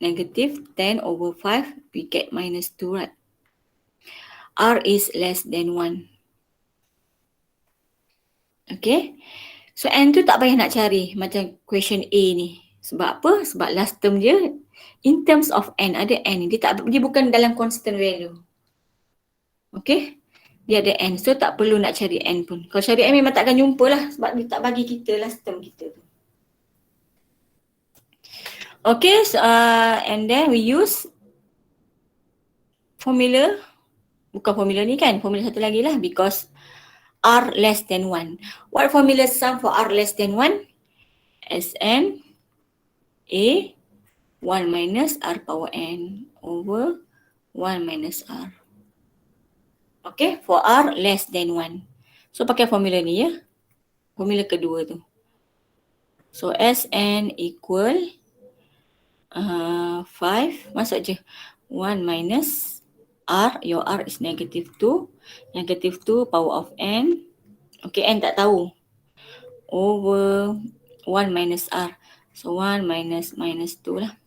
negative 10 over 5. We get minus 2, right? R is less than 1. Okay. So N tu tak payah nak cari macam question A ni. Sebab apa? Sebab last term dia in terms of N, ada N. Dia bukan dalam constant value. Okay. Dia ada N. So tak perlu nak cari N pun. Kalau cari N memang takkan jumpa lah. Sebab dia tak bagi kita last term kita tu. Okay. So, and then we use formula. Bukan formula ni kan. Formula satu lagi lah. Because R less than 1. What formula sum for R less than 1? Sn A 1 minus R power N over 1 minus R. Okay, for R less than 1. So pakai formula ni ya. Formula kedua tu. So Sn equal 5. Masuk je. 1 minus R. Your R is negative 2. Negative 2 power of N. Okay, N tak tahu. Over 1 minus R. So 1 minus 2 lah.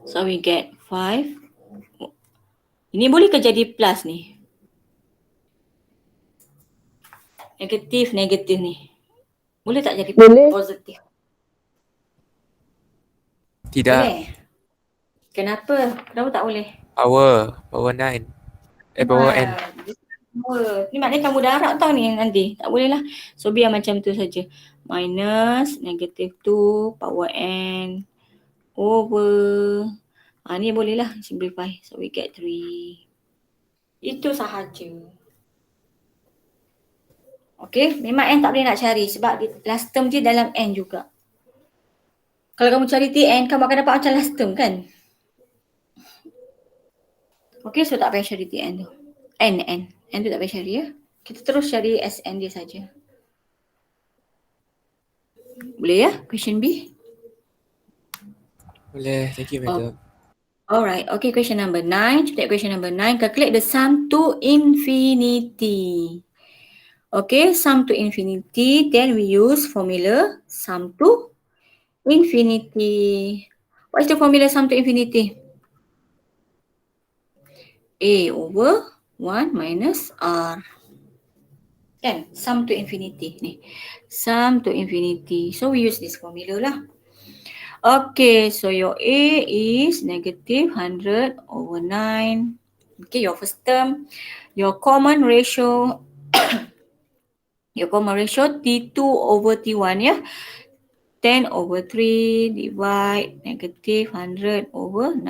So we get 5. Ini boleh ke jadi plus ni? Negatif ni. Boleh tak jadi Boleh. positif? Tidak. Boleh. Kenapa? Kenapa tak boleh? Power 9. Power N. Ni maknanya kamu darab tau ni nanti. Tak boleh lah. So biar macam tu saja. Minus negative 2 power N over. Ni boleh lah simplify. So we get 3. Itu sahaja. Okay. Memang N tak boleh nak cari sebab last term je dalam N juga. Kalau kamu cari Tn, kamu akan dapat macam last term kan? Okay, so tak payah cari Tn tu. N tu tak payah cari ya. Kita terus cari Sn dia saja. Boleh ya? Question B? Boleh. Thank you, madam. Alright, okay, question number 9. Kita question number 9. Calculate the sum to infinity. Okay, sum to infinity. Then we use formula sum to infinity. What is the formula sum to infinity? A over 1 minus R. Kan? Sum to infinity ni. Sum to infinity. So we use this formula lah. Okay, so your A is negative 100 over 9. Okay, your first term. Your common ratio T2 over T1 ya. 10 over 3 divide negative 100 over 9.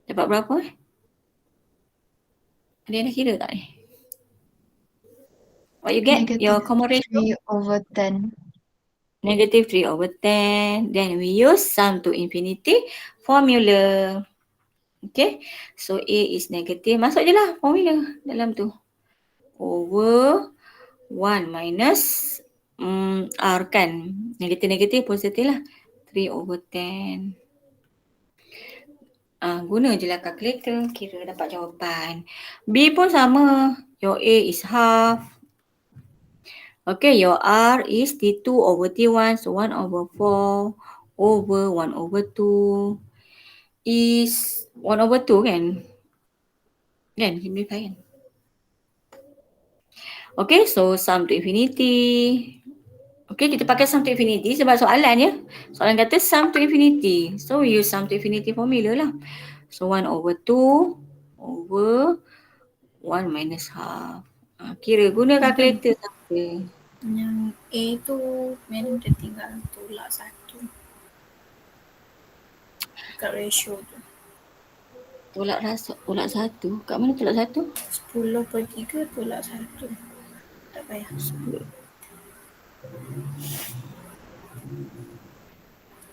Dapat berapa Ada yang dah kira tak ni? What you get? Negative Your common ratio? 3 over 10. Negative 3 over 10. Then we use sum to infinity formula. Okay. So A is negative. Masuk je lah formula dalam tu. Over 1 minus R kan. Negatif-negatif positif lah. 3 over 10. Guna je lah calculator. Kira dapat jawapan. B pun sama. Your A is half. Okay, your R is T2 over T1. So 1 over 4 over 1 over 2 is 1 over 2 kan? Kan? Simplify kan? Okay, so sum to infinity. Okay, kita pakai sum to infinity sebab soalan ya. Soalan kata sum to infinity. So we use sum to infinity formula lah. So 1 over 2 over 1 minus half. Kira guna calculator sampai. Yang A tu memang dia tinggal tolak 1 dekat ratio tu. Tolak 1. Kat mana tolak 1? 10 per 3 tolak 1. Tak payah.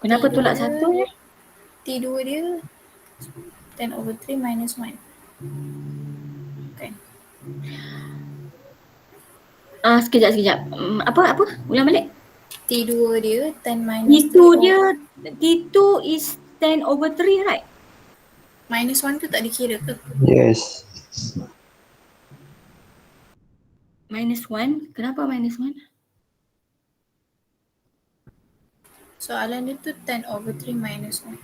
Kenapa tolak 1 ya? T2 dia 10 over 3 minus 1. Kan? Sekejap. Apa? Ulang balik. T2 dia 10 minus T2 3 dia, T2 is 10 over 3 right? minus 1 tu tak dikira ke? Yes. Minus 1. Kenapa minus 1? Soalan dia tu 10 over 3 minus 1.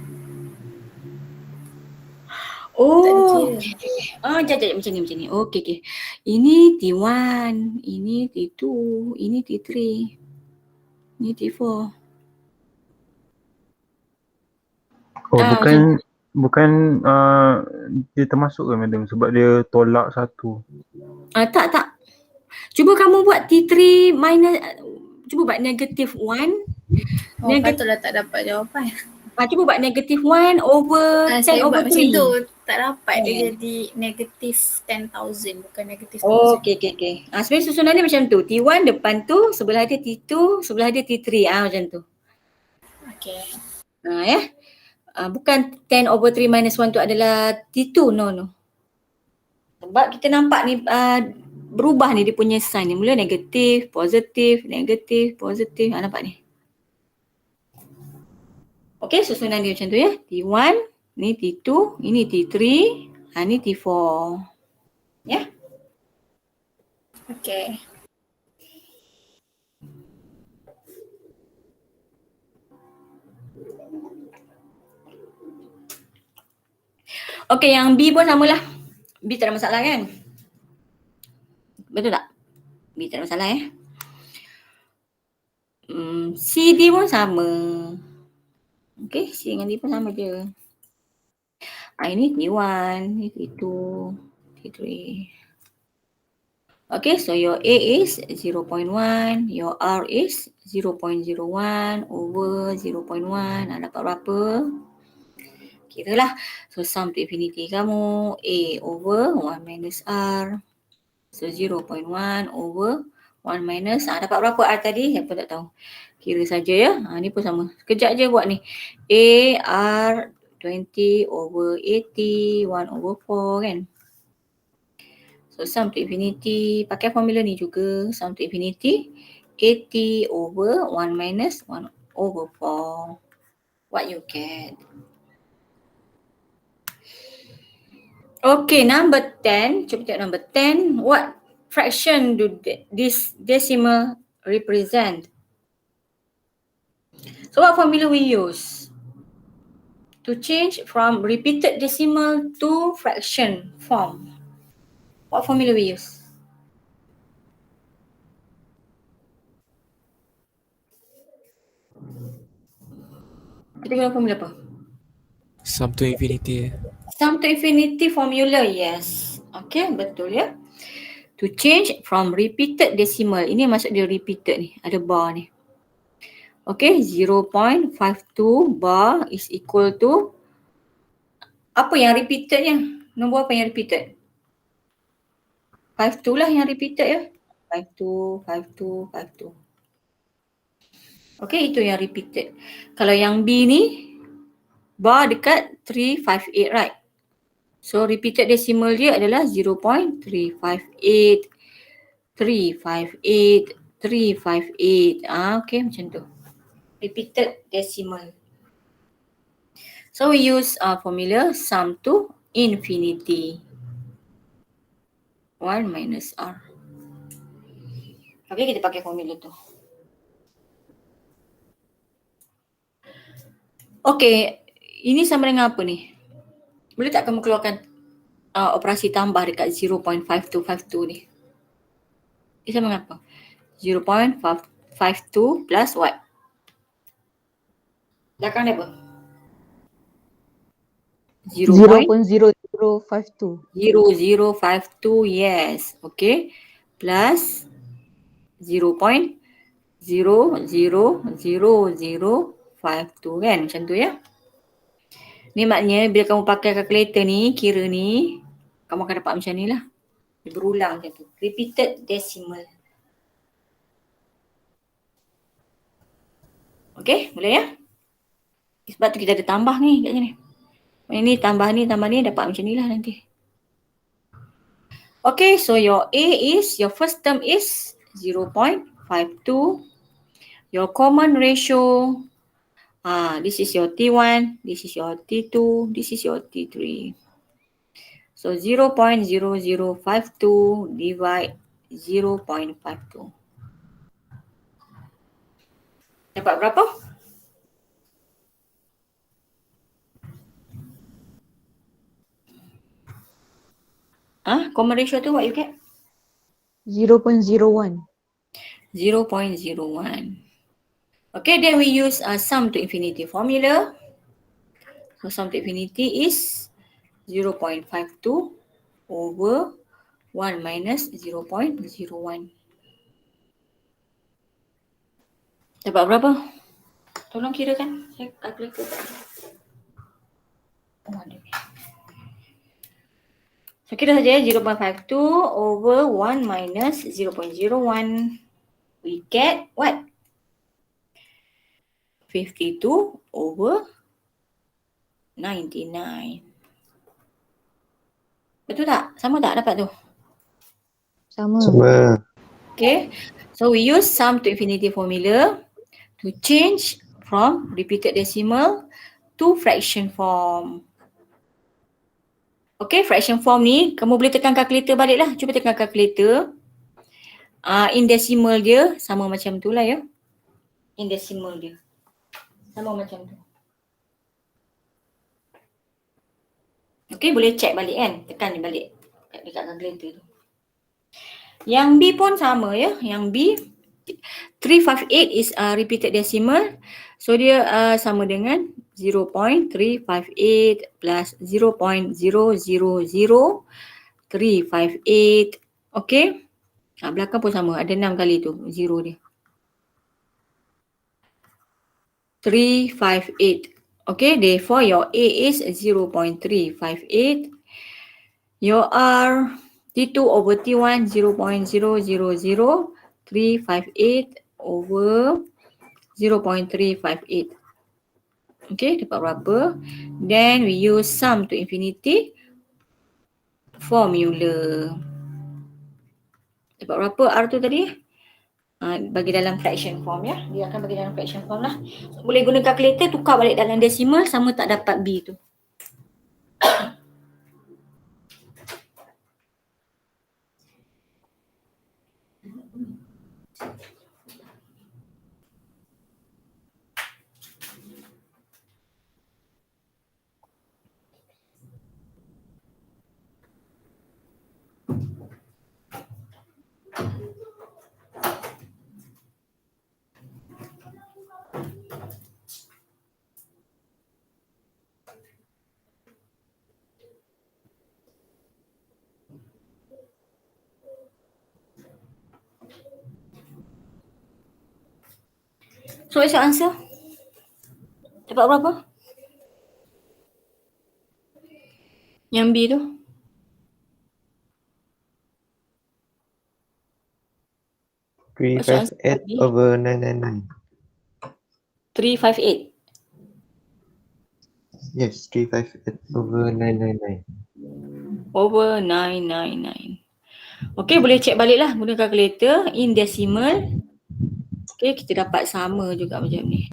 Oh. Tak dikira. Jap macam ni. Okay. Ini T1, ini T2, ini T3. Ini T4. Bukan dia termasuk ke madam sebab dia tolak 1. Tak. Cuba kamu buat T3 minus, cuba buat negative 1. Patutlah tak dapat jawapan. Cuba buat negative 1 over 10 Saya over buat 3. macam tu tak dapat. Dia jadi negative 10,000 bukan negative 1,000. Oh, okay. Sebenarnya susunan dia macam tu. T1 depan tu, sebelah dia T2, sebelah dia T3. Macam tu. Okay. Ya. Bukan 10 over 3 minus 1 tu adalah T2. No. Sebab kita nampak ni berubah ni dia punya sign ni. Mula negatif, positif, negatif, positif. Nampak ni. Okay, susunan dia macam tu ya. T1, ni T2, ini T3, ni T4. Ya. Okay. Okay, yang B pun samalah. B tak ada masalah kan? Betul tak? B tak ada masalah ya. C, D pun sama. Okay, C dengan D pun sama je. Ini T1, ini T2, T3. Okay, so your A is 0.1, your R is 0.01 over 0.1. Dapat berapa? Kiralah. So sum to infinity kamu A over 1 minus R. So 0.1 over 1 minus. Dapat berapa R tadi? Saya pun tak tahu. Kira saja ya. Ni pun sama. Sekejap je buat ni. A, R, 20 over 80, 1 over 4 kan. So sum to infinity. Pakai formula ni juga. Sum to infinity. 80 over 1 minus 1 over 4. What you get? Okay, number 10. Cuba tengok number 10. What fraction do this decimal represent? So what formula we use to change from repeated decimal to fraction form? What formula we use? Kita guna formula apa? Sum to infinity. Sum to infinity formula, yes. Okay, betul ya. To change from repeated decimal. Ini maksud dia repeated ni. Ada bar ni. Okay, 0.52 bar is equal to apa yang repeatednya? Nombor apa yang repeated? 52 lah yang repeated ya. 52. Okay, itu yang repeated. Kalau yang B ni, bar dekat 358, right? So repeated decimal dia adalah 0.358, 358, 358. Okay, macam tu. Repeated decimal. So we use formula sum to infinity. 1 minus R. Okay, kita pakai formula tu. Okay, ini sama dengan apa ni? Boleh tak kamu keluarkan operasi tambah dekat 0.5252 ni? Ini sama dengan apa? 0.52 plus what? Belakang dia apa? 0.0052. 0052, yes. Okay. Plus 0.000052 kan? Macam tu ya. Ni maknanya bila kamu pakai kalkulator ni, kira ni, kamu akan dapat macam ni lah. Dia berulang macam tu. Repeated decimal. Okay, boleh ya? Sebab tu kita ada tambah ni kat sini. Ini tambah ni dapat macam ni lah nanti. Okay, so your first term is 0.52. Your common ratio, this is your T1, this is your T2, this is your T3. So 0.0052 divide 0.52. Dapat berapa? Common ratio tu what you get? 0.01. 0.01. Okay, then we use sum to infinity formula. So sum to infinity is 0.52 over 1 minus 0.01. Dapat berapa? Tolong kirakan. Saya calculator. Oh, ada. So kira saja 0.52 over 1 minus 0.01. We get what? 52 over 99. Betul tak? Sama tak dapat tu? Sama. Sama. Okay. So we use sum to infinity formula to change from repeated decimal to fraction form. Okay, fraction form ni kamu boleh tekan calculator balik lah. Cuba tekan calculator. In decimal dia sama macam tu lah ya. In decimal dia. Sama macam tu. Okay, boleh check balik kan. Tekan ni balik dekat calculator tu. Yang B pun sama ya. Yang B 358 is repeated decimal. So dia sama dengan 0.358 plus 0.000358. Okay. Belakang pun sama. Ada 6 kali tu. Zero dia. 358. Okay. Therefore your A is 0.358. Your R T2 over T1 0.000358 over 0.358. Okay, dapat berapa? Then we use sum to infinity formula. Dapat berapa R tu tadi? Bagi dalam fraction form ya. Dia akan bagi dalam fraction form lah. So, boleh guna calculator, tukar balik dalam decimal, sama tak dapat B tu. So what's your answer? Dapat berapa? Yang B tu? 358 over 999. 358. Yes, 358 over 999. Over 999. Okay, boleh check balik lah guna calculator in decimal. Okay, kita dapat sama juga macam ni.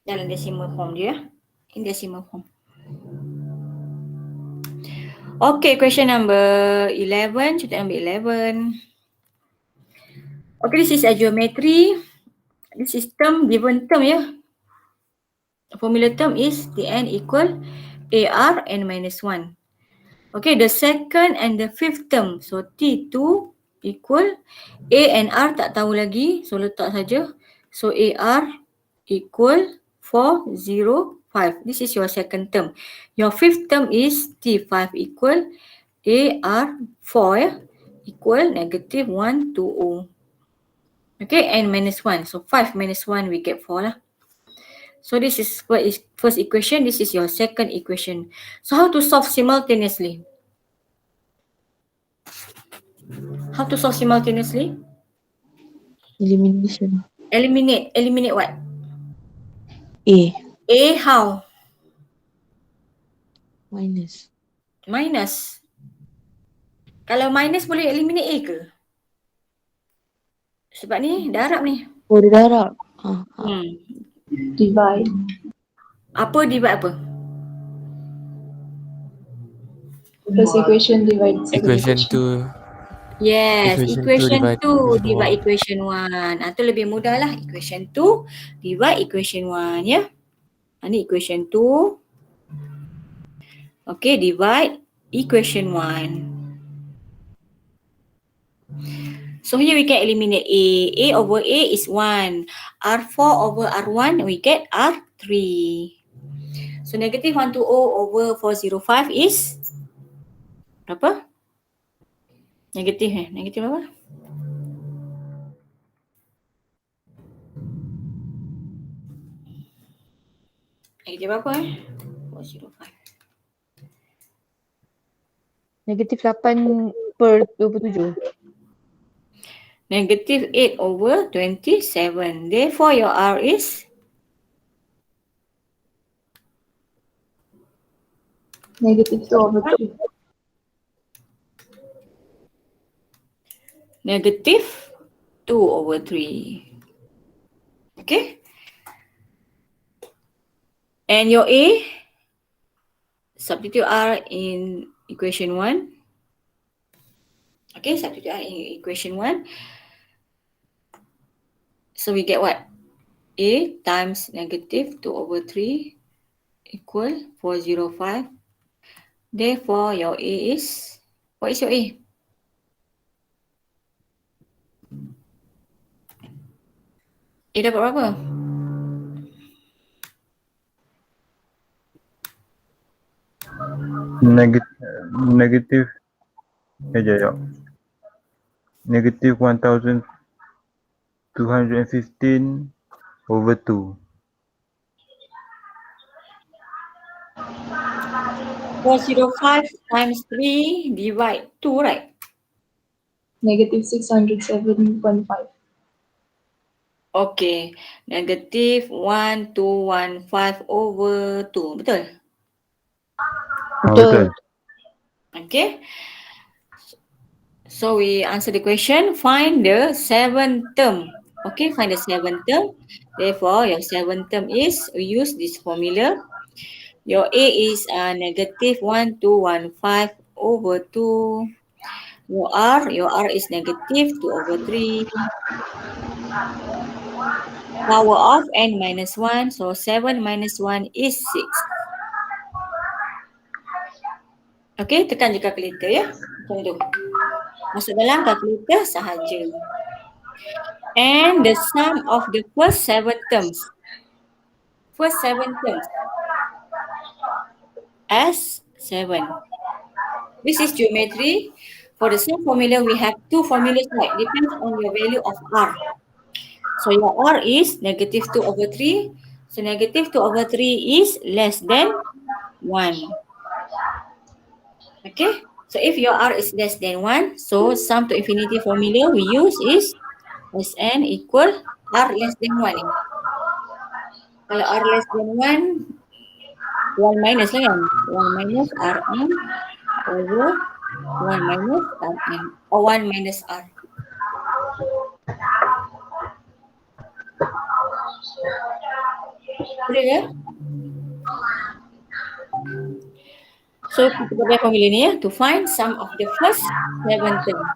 Dalam decimal form dia. In decimal form. Okay, question number 11. Kita ambil 11. Okay, this is a geometry. This is term, given term ya. Formula term is Tn equal AR n minus 1. Okay, the second and the fifth term. So T2 equal A and R tak tahu lagi. So letak saja. So AR equal 4, 0, 5. This is your second term. Your fifth term is T5 equal AR 4 ya. Equal negative 1, 2, 0. Okay, n minus 1. So 5 minus 1 we get 4 lah. So this is what is first equation. This is your second equation. So how to solve simultaneously? How to solve simultaneously? Elimination. Eliminate. Eliminate what? A. A how? Minus. Minus. Kalau minus boleh eliminate A ke? Sebab ni darab ni. Oh, dia darab. Divide. Apa divide apa? First equation divide second Equation 2. Yes, Equation equation two 2 divide divide equation 1. Itu lebih mudah lah. Equation 2 divide equation 1 ya. Ni equation 2. Okay, divide equation 1. So here we can eliminate A. A over A is 1. R4 over R1 we get R3. So negative 120 over 405 is berapa? Negatif Negatif apa? Negatif apa 405. Negatif 8 per 27. Negative 8 over 27. Therefore, your R is negative 2 over 3. negative 2 over 3. Okay? And your A, substitute R in equation 1. Okay, substitute R in equation 1. So we get what? A times negative 2 over 3 equal 405. Therefore, your A is, what is your A? A dapat berapa? Negative negative 1215 over 2. 405 times 3 divide 2, right? Negative 607.5. Okay, negative 1215 over 2, betul? Betul. Okay. So we answer the question, find the seventh term. Okay, find the seventh term. Therefore, your seventh term is, we use this formula. Your A is negative 1215 over 2. Your R is negative 2 over 3. Power of n minus 1. So 7 minus 1 is 6. Okay, tekan je calculator ya. Macam tu. Masuk dalam calculator sahaja. And the sum of the first 7 terms. First 7 terms. As 7. This is geometry. For the same formula, we have two formulas, right? Depends on your value of R. So your R is negative 2 over 3. So negative 2 over 3 is less than 1. Okay. So if your R is less than 1, so sum to infinity formula we use is Sn equal R less than 1 ni. Kalau R less than 1 minus lah kan. 1 minus Rn over 1 minus Rn. Or 1 minus R. Boleh ke? So kita pakai formula ni ya, to find sum of the first 7 terms.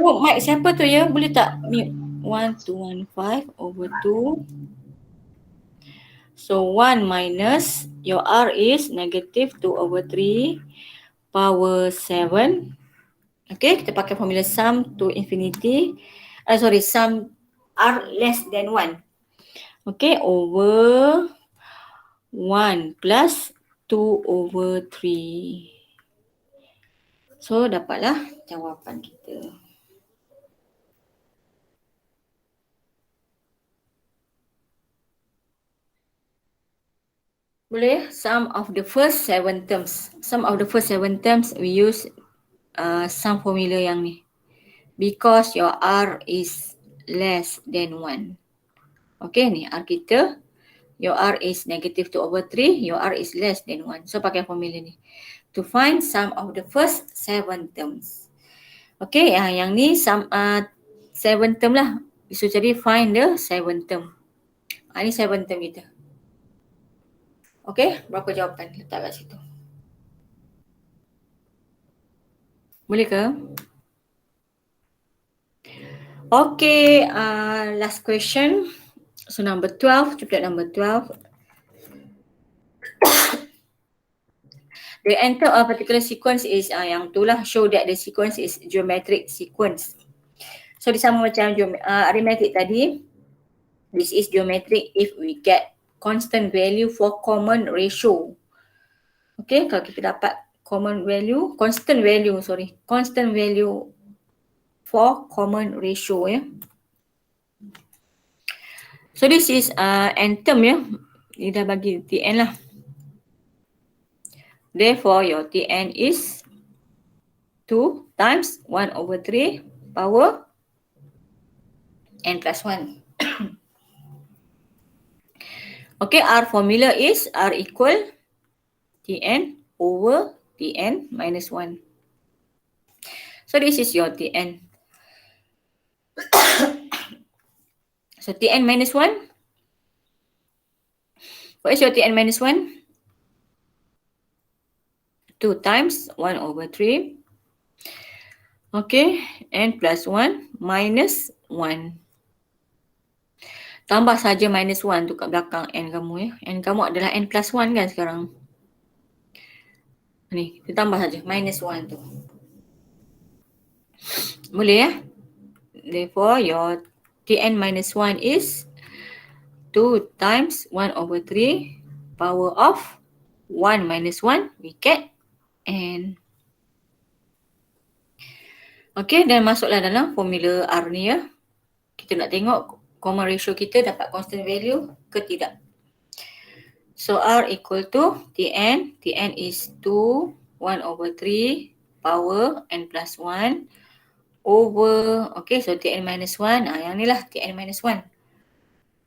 Oh, Mike siapa tu ya? Boleh tak mute? 1215 over 2. So 1 minus your R is negative 2 over 3 power 7. Okay, kita pakai formula sum to infinity. Sum R less than 1. Okay, over 1 plus 2 over 3. So dapatlah jawapan kita. Boleh? Sum of the first 7 terms. Sum of the first 7 terms we use sum formula yang ni. Because your R is less than 1. Okay, ni R kita. Your R is negative 2 over 3. Your R is less than 1. So pakai formula ni. To find sum of the first 7 terms. Okay, yang ni sum 7 term lah. So jadi find the 7 term. Ini 7 term kita. Okay, berapa jawapan? Letak kat situ. Boleh ke? Okay, last question. So number 12, cuba number 12. The enter a particular sequence is yang tu lah, show that the sequence is geometric sequence. So dia sama macam arithmetic tadi. This is geometric if we get constant value for common ratio. Okay, kalau kita dapat constant value for common ratio ya. So this is n term ya. Dia dah bagi Tn lah. Therefore your Tn is 2 times 1 over 3 power n plus 1. Okay, our formula is R equal Tn over Tn minus 1. So this is your Tn. So Tn minus 1. What is your Tn minus 1? 2 times 1 over 3. Okay, n plus 1 minus 1. Tambah saja minus 1 tu kat belakang n kamu ya. N kamu adalah n plus 1 kan sekarang. Ni, kita tambah saja minus 1 tu. Boleh ya? Therefore, your Tn minus 1 is 2 times 1 over 3 power of 1 minus 1, we get n. Okay, dan masuklah dalam formula R ni ya. Kita nak tengok common ratio kita dapat constant value ke tidak. So R equal to Tn. Tn is 2, 1 over 3 power n plus 1 over, okay, so Tn minus 1. Yang ni lah Tn minus 1.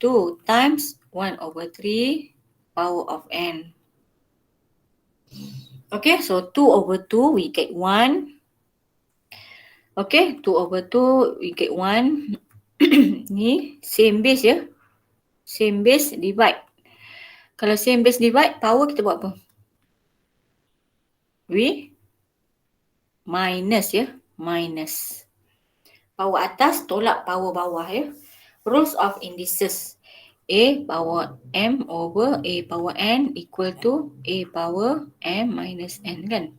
2 times 1 over 3 power of n. Okay, so 2 over 2 we get 1. Okay, 2 over 2 we get 1. Ni same base ya. Same base divide. Kalau same base divide, power kita buat apa? We minus ya. Minus. Power atas tolak power bawah ya. Rules of indices. A power m over A power n equal to A power m minus n kan.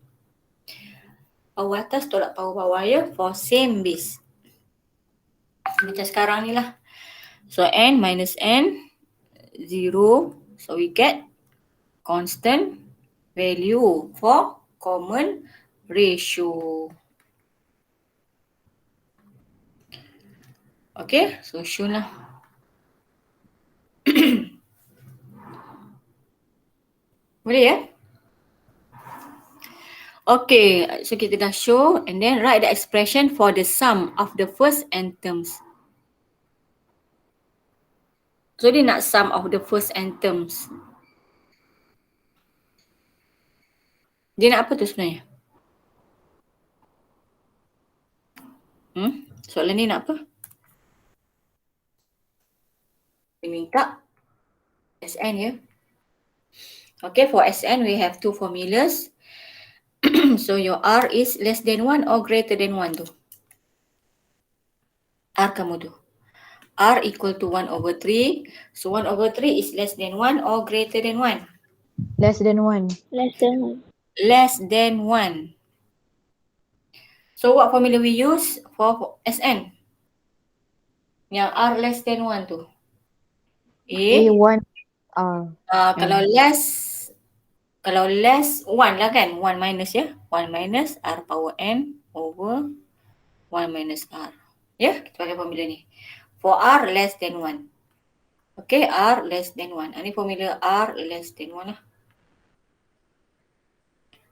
Power atas tolak power bawah ya for same base. Macam sekarang ni lah. So n minus n 0. So we get constant value for common ratio. Okay, so show lah. Boleh ya? Okay, so kita dah show and then write the expression for the sum of the first n terms. So dia nak sum of the first n terms. Dia nak apa tu sebenarnya? Soalan ni nak apa? Dia minta Sn ya. Okay, for Sn we have two formulas. So your R is less than 1 or greater than 1 tu. R kamu tu. R equal to 1 over 3. So 1 over 3 is less than 1 or greater than 1? Less than 1. Less than 1. Less than 1. So what formula we use for Sn? Yang R less than 1 tu. A1 R. Kalau less 1 lah kan, 1 minus ya. 1 minus R power n over 1 minus R. Ya, kita pakai formula ni. For R less than 1. Okay, R less than 1. Ini formula R less than 1 lah.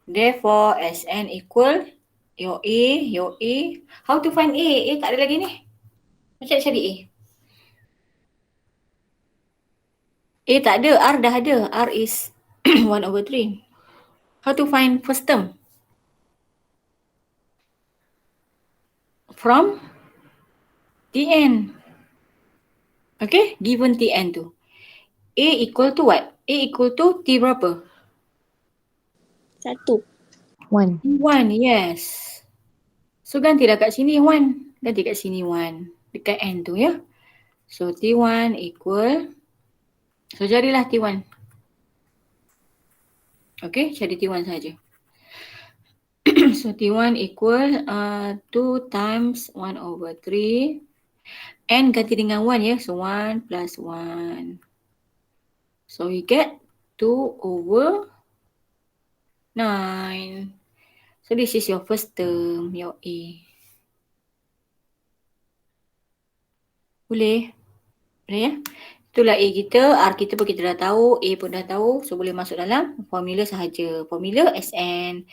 Therefore, Sn equal your A. How to find A? A tak ada lagi ni. Macam cari A? A tak ada, R dah ada. R is 1 over 3. How to find first term? From Tn. Okay, given Tn tu. A equal to what? A equal to T berapa? 1. 1. 1, yes. So gantilah kat sini 1. Ganti kat sini 1. Dekat N tu ya. So T1 equal. So jadilah T1. Okay, cari T1 saja. So T1 equal 2 times 1 over 3. N ganti dengan 1 ya. So 1 plus 1. So we get 2 over 9. So this is your first term, your A. Boleh? Boleh ya? Itulah A kita, R kita pun kita dah tahu, A pun dah tahu. So boleh masuk dalam formula sahaja. Formula Sn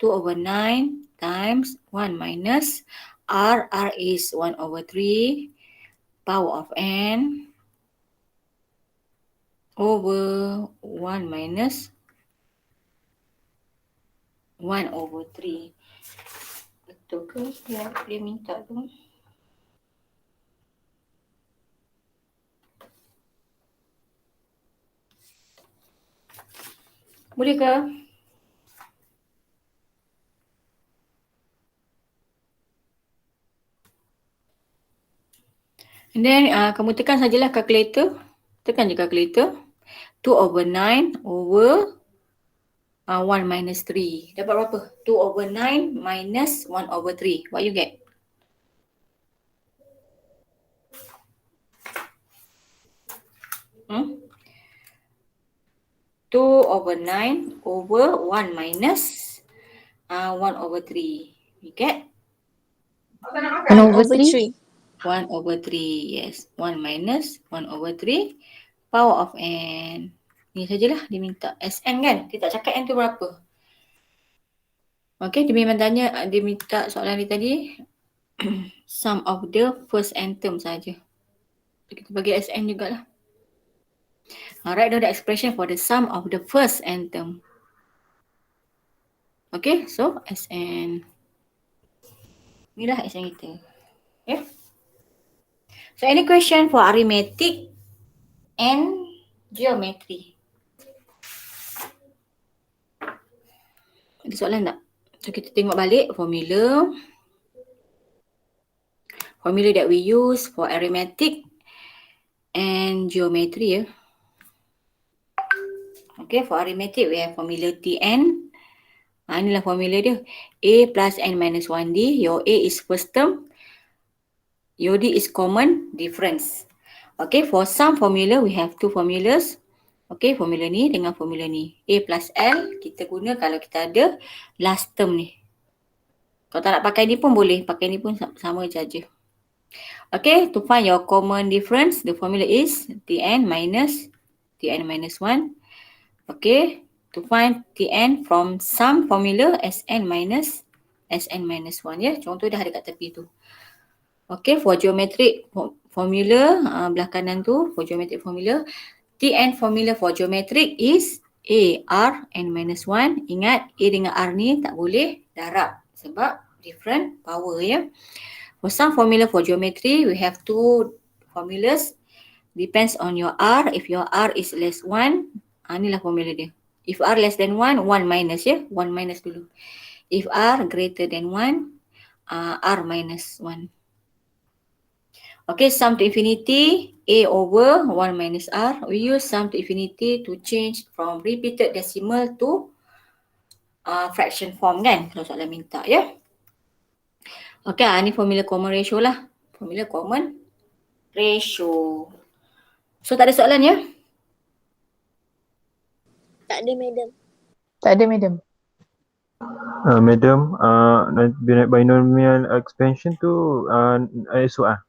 2 over 9 times 1 minus R. R is 1 over 3 power of N over 1 minus 1 over 3. Betul ke yang dia minta tu? Boleh ke? And then kamu tekan sajalah calculator. Tekan je calculator. 2 over 9 over 1 minus 3. Dapat berapa? 2 over 9 minus 1 over 3. What you get? Hmm? 2 over 9 over 1 minus 1 over 3. You get? 1 over 3. 1 over 3. Yes. 1 minus 1 over 3 power of N. Ni sajalah dia minta. Sn kan? Dia tak cakap N tu berapa. Okay, dia memang tanya, dia minta soalan dia tadi sum of the first N term saja. Kita bagi Sn jugalah. Write down the expression for the sum of the first N term. Okay, so Sn. Inilah Sn kita. Yeah. So any question for arithmetic and geometry? Ada soalan tak? So kita tengok balik formula. Formula that we use for arithmetic and geometry ya. Okay, for arithmetic we have formula Tn. Inilah formula dia. A plus n minus 1D. Your A is first term. Your D is common difference. Okay, for sum formula we have two formulas. Okay, formula ni dengan formula ni. A plus L kita guna kalau kita ada last term ni. Kalau tak nak pakai ni pun boleh. Pakai ni pun sama je. Okay, to find your common difference, the formula is Tn minus 1. Okay, To find Tn from some formula Sn minus 1 ya. Contoh dah ada kat tepi tu. Okay, for geometric formula belah kanan tu, for geometric formula, Tn formula for geometric is A, R, N minus 1. Ingat A dengan R ni tak boleh darab sebab different power ya. For some formula for geometry, we have two formulas. Depends on your R. If your R is less 1, inilah formula dia. If R less than 1, 1 minus ya. 1 minus dulu. If R greater than 1, R minus 1. Okay, sum to infinity, A over 1 minus R. We use sum to infinity to change from repeated decimal to fraction form kan, kalau soalan minta ya. Okay, ni formula common ratio lah. Formula common ratio. So tak ada soalan ya? Tak ada, madam. Tak ada, madam. Madam, binomial expansion tu esok ah.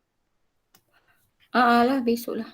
Lah besok lah.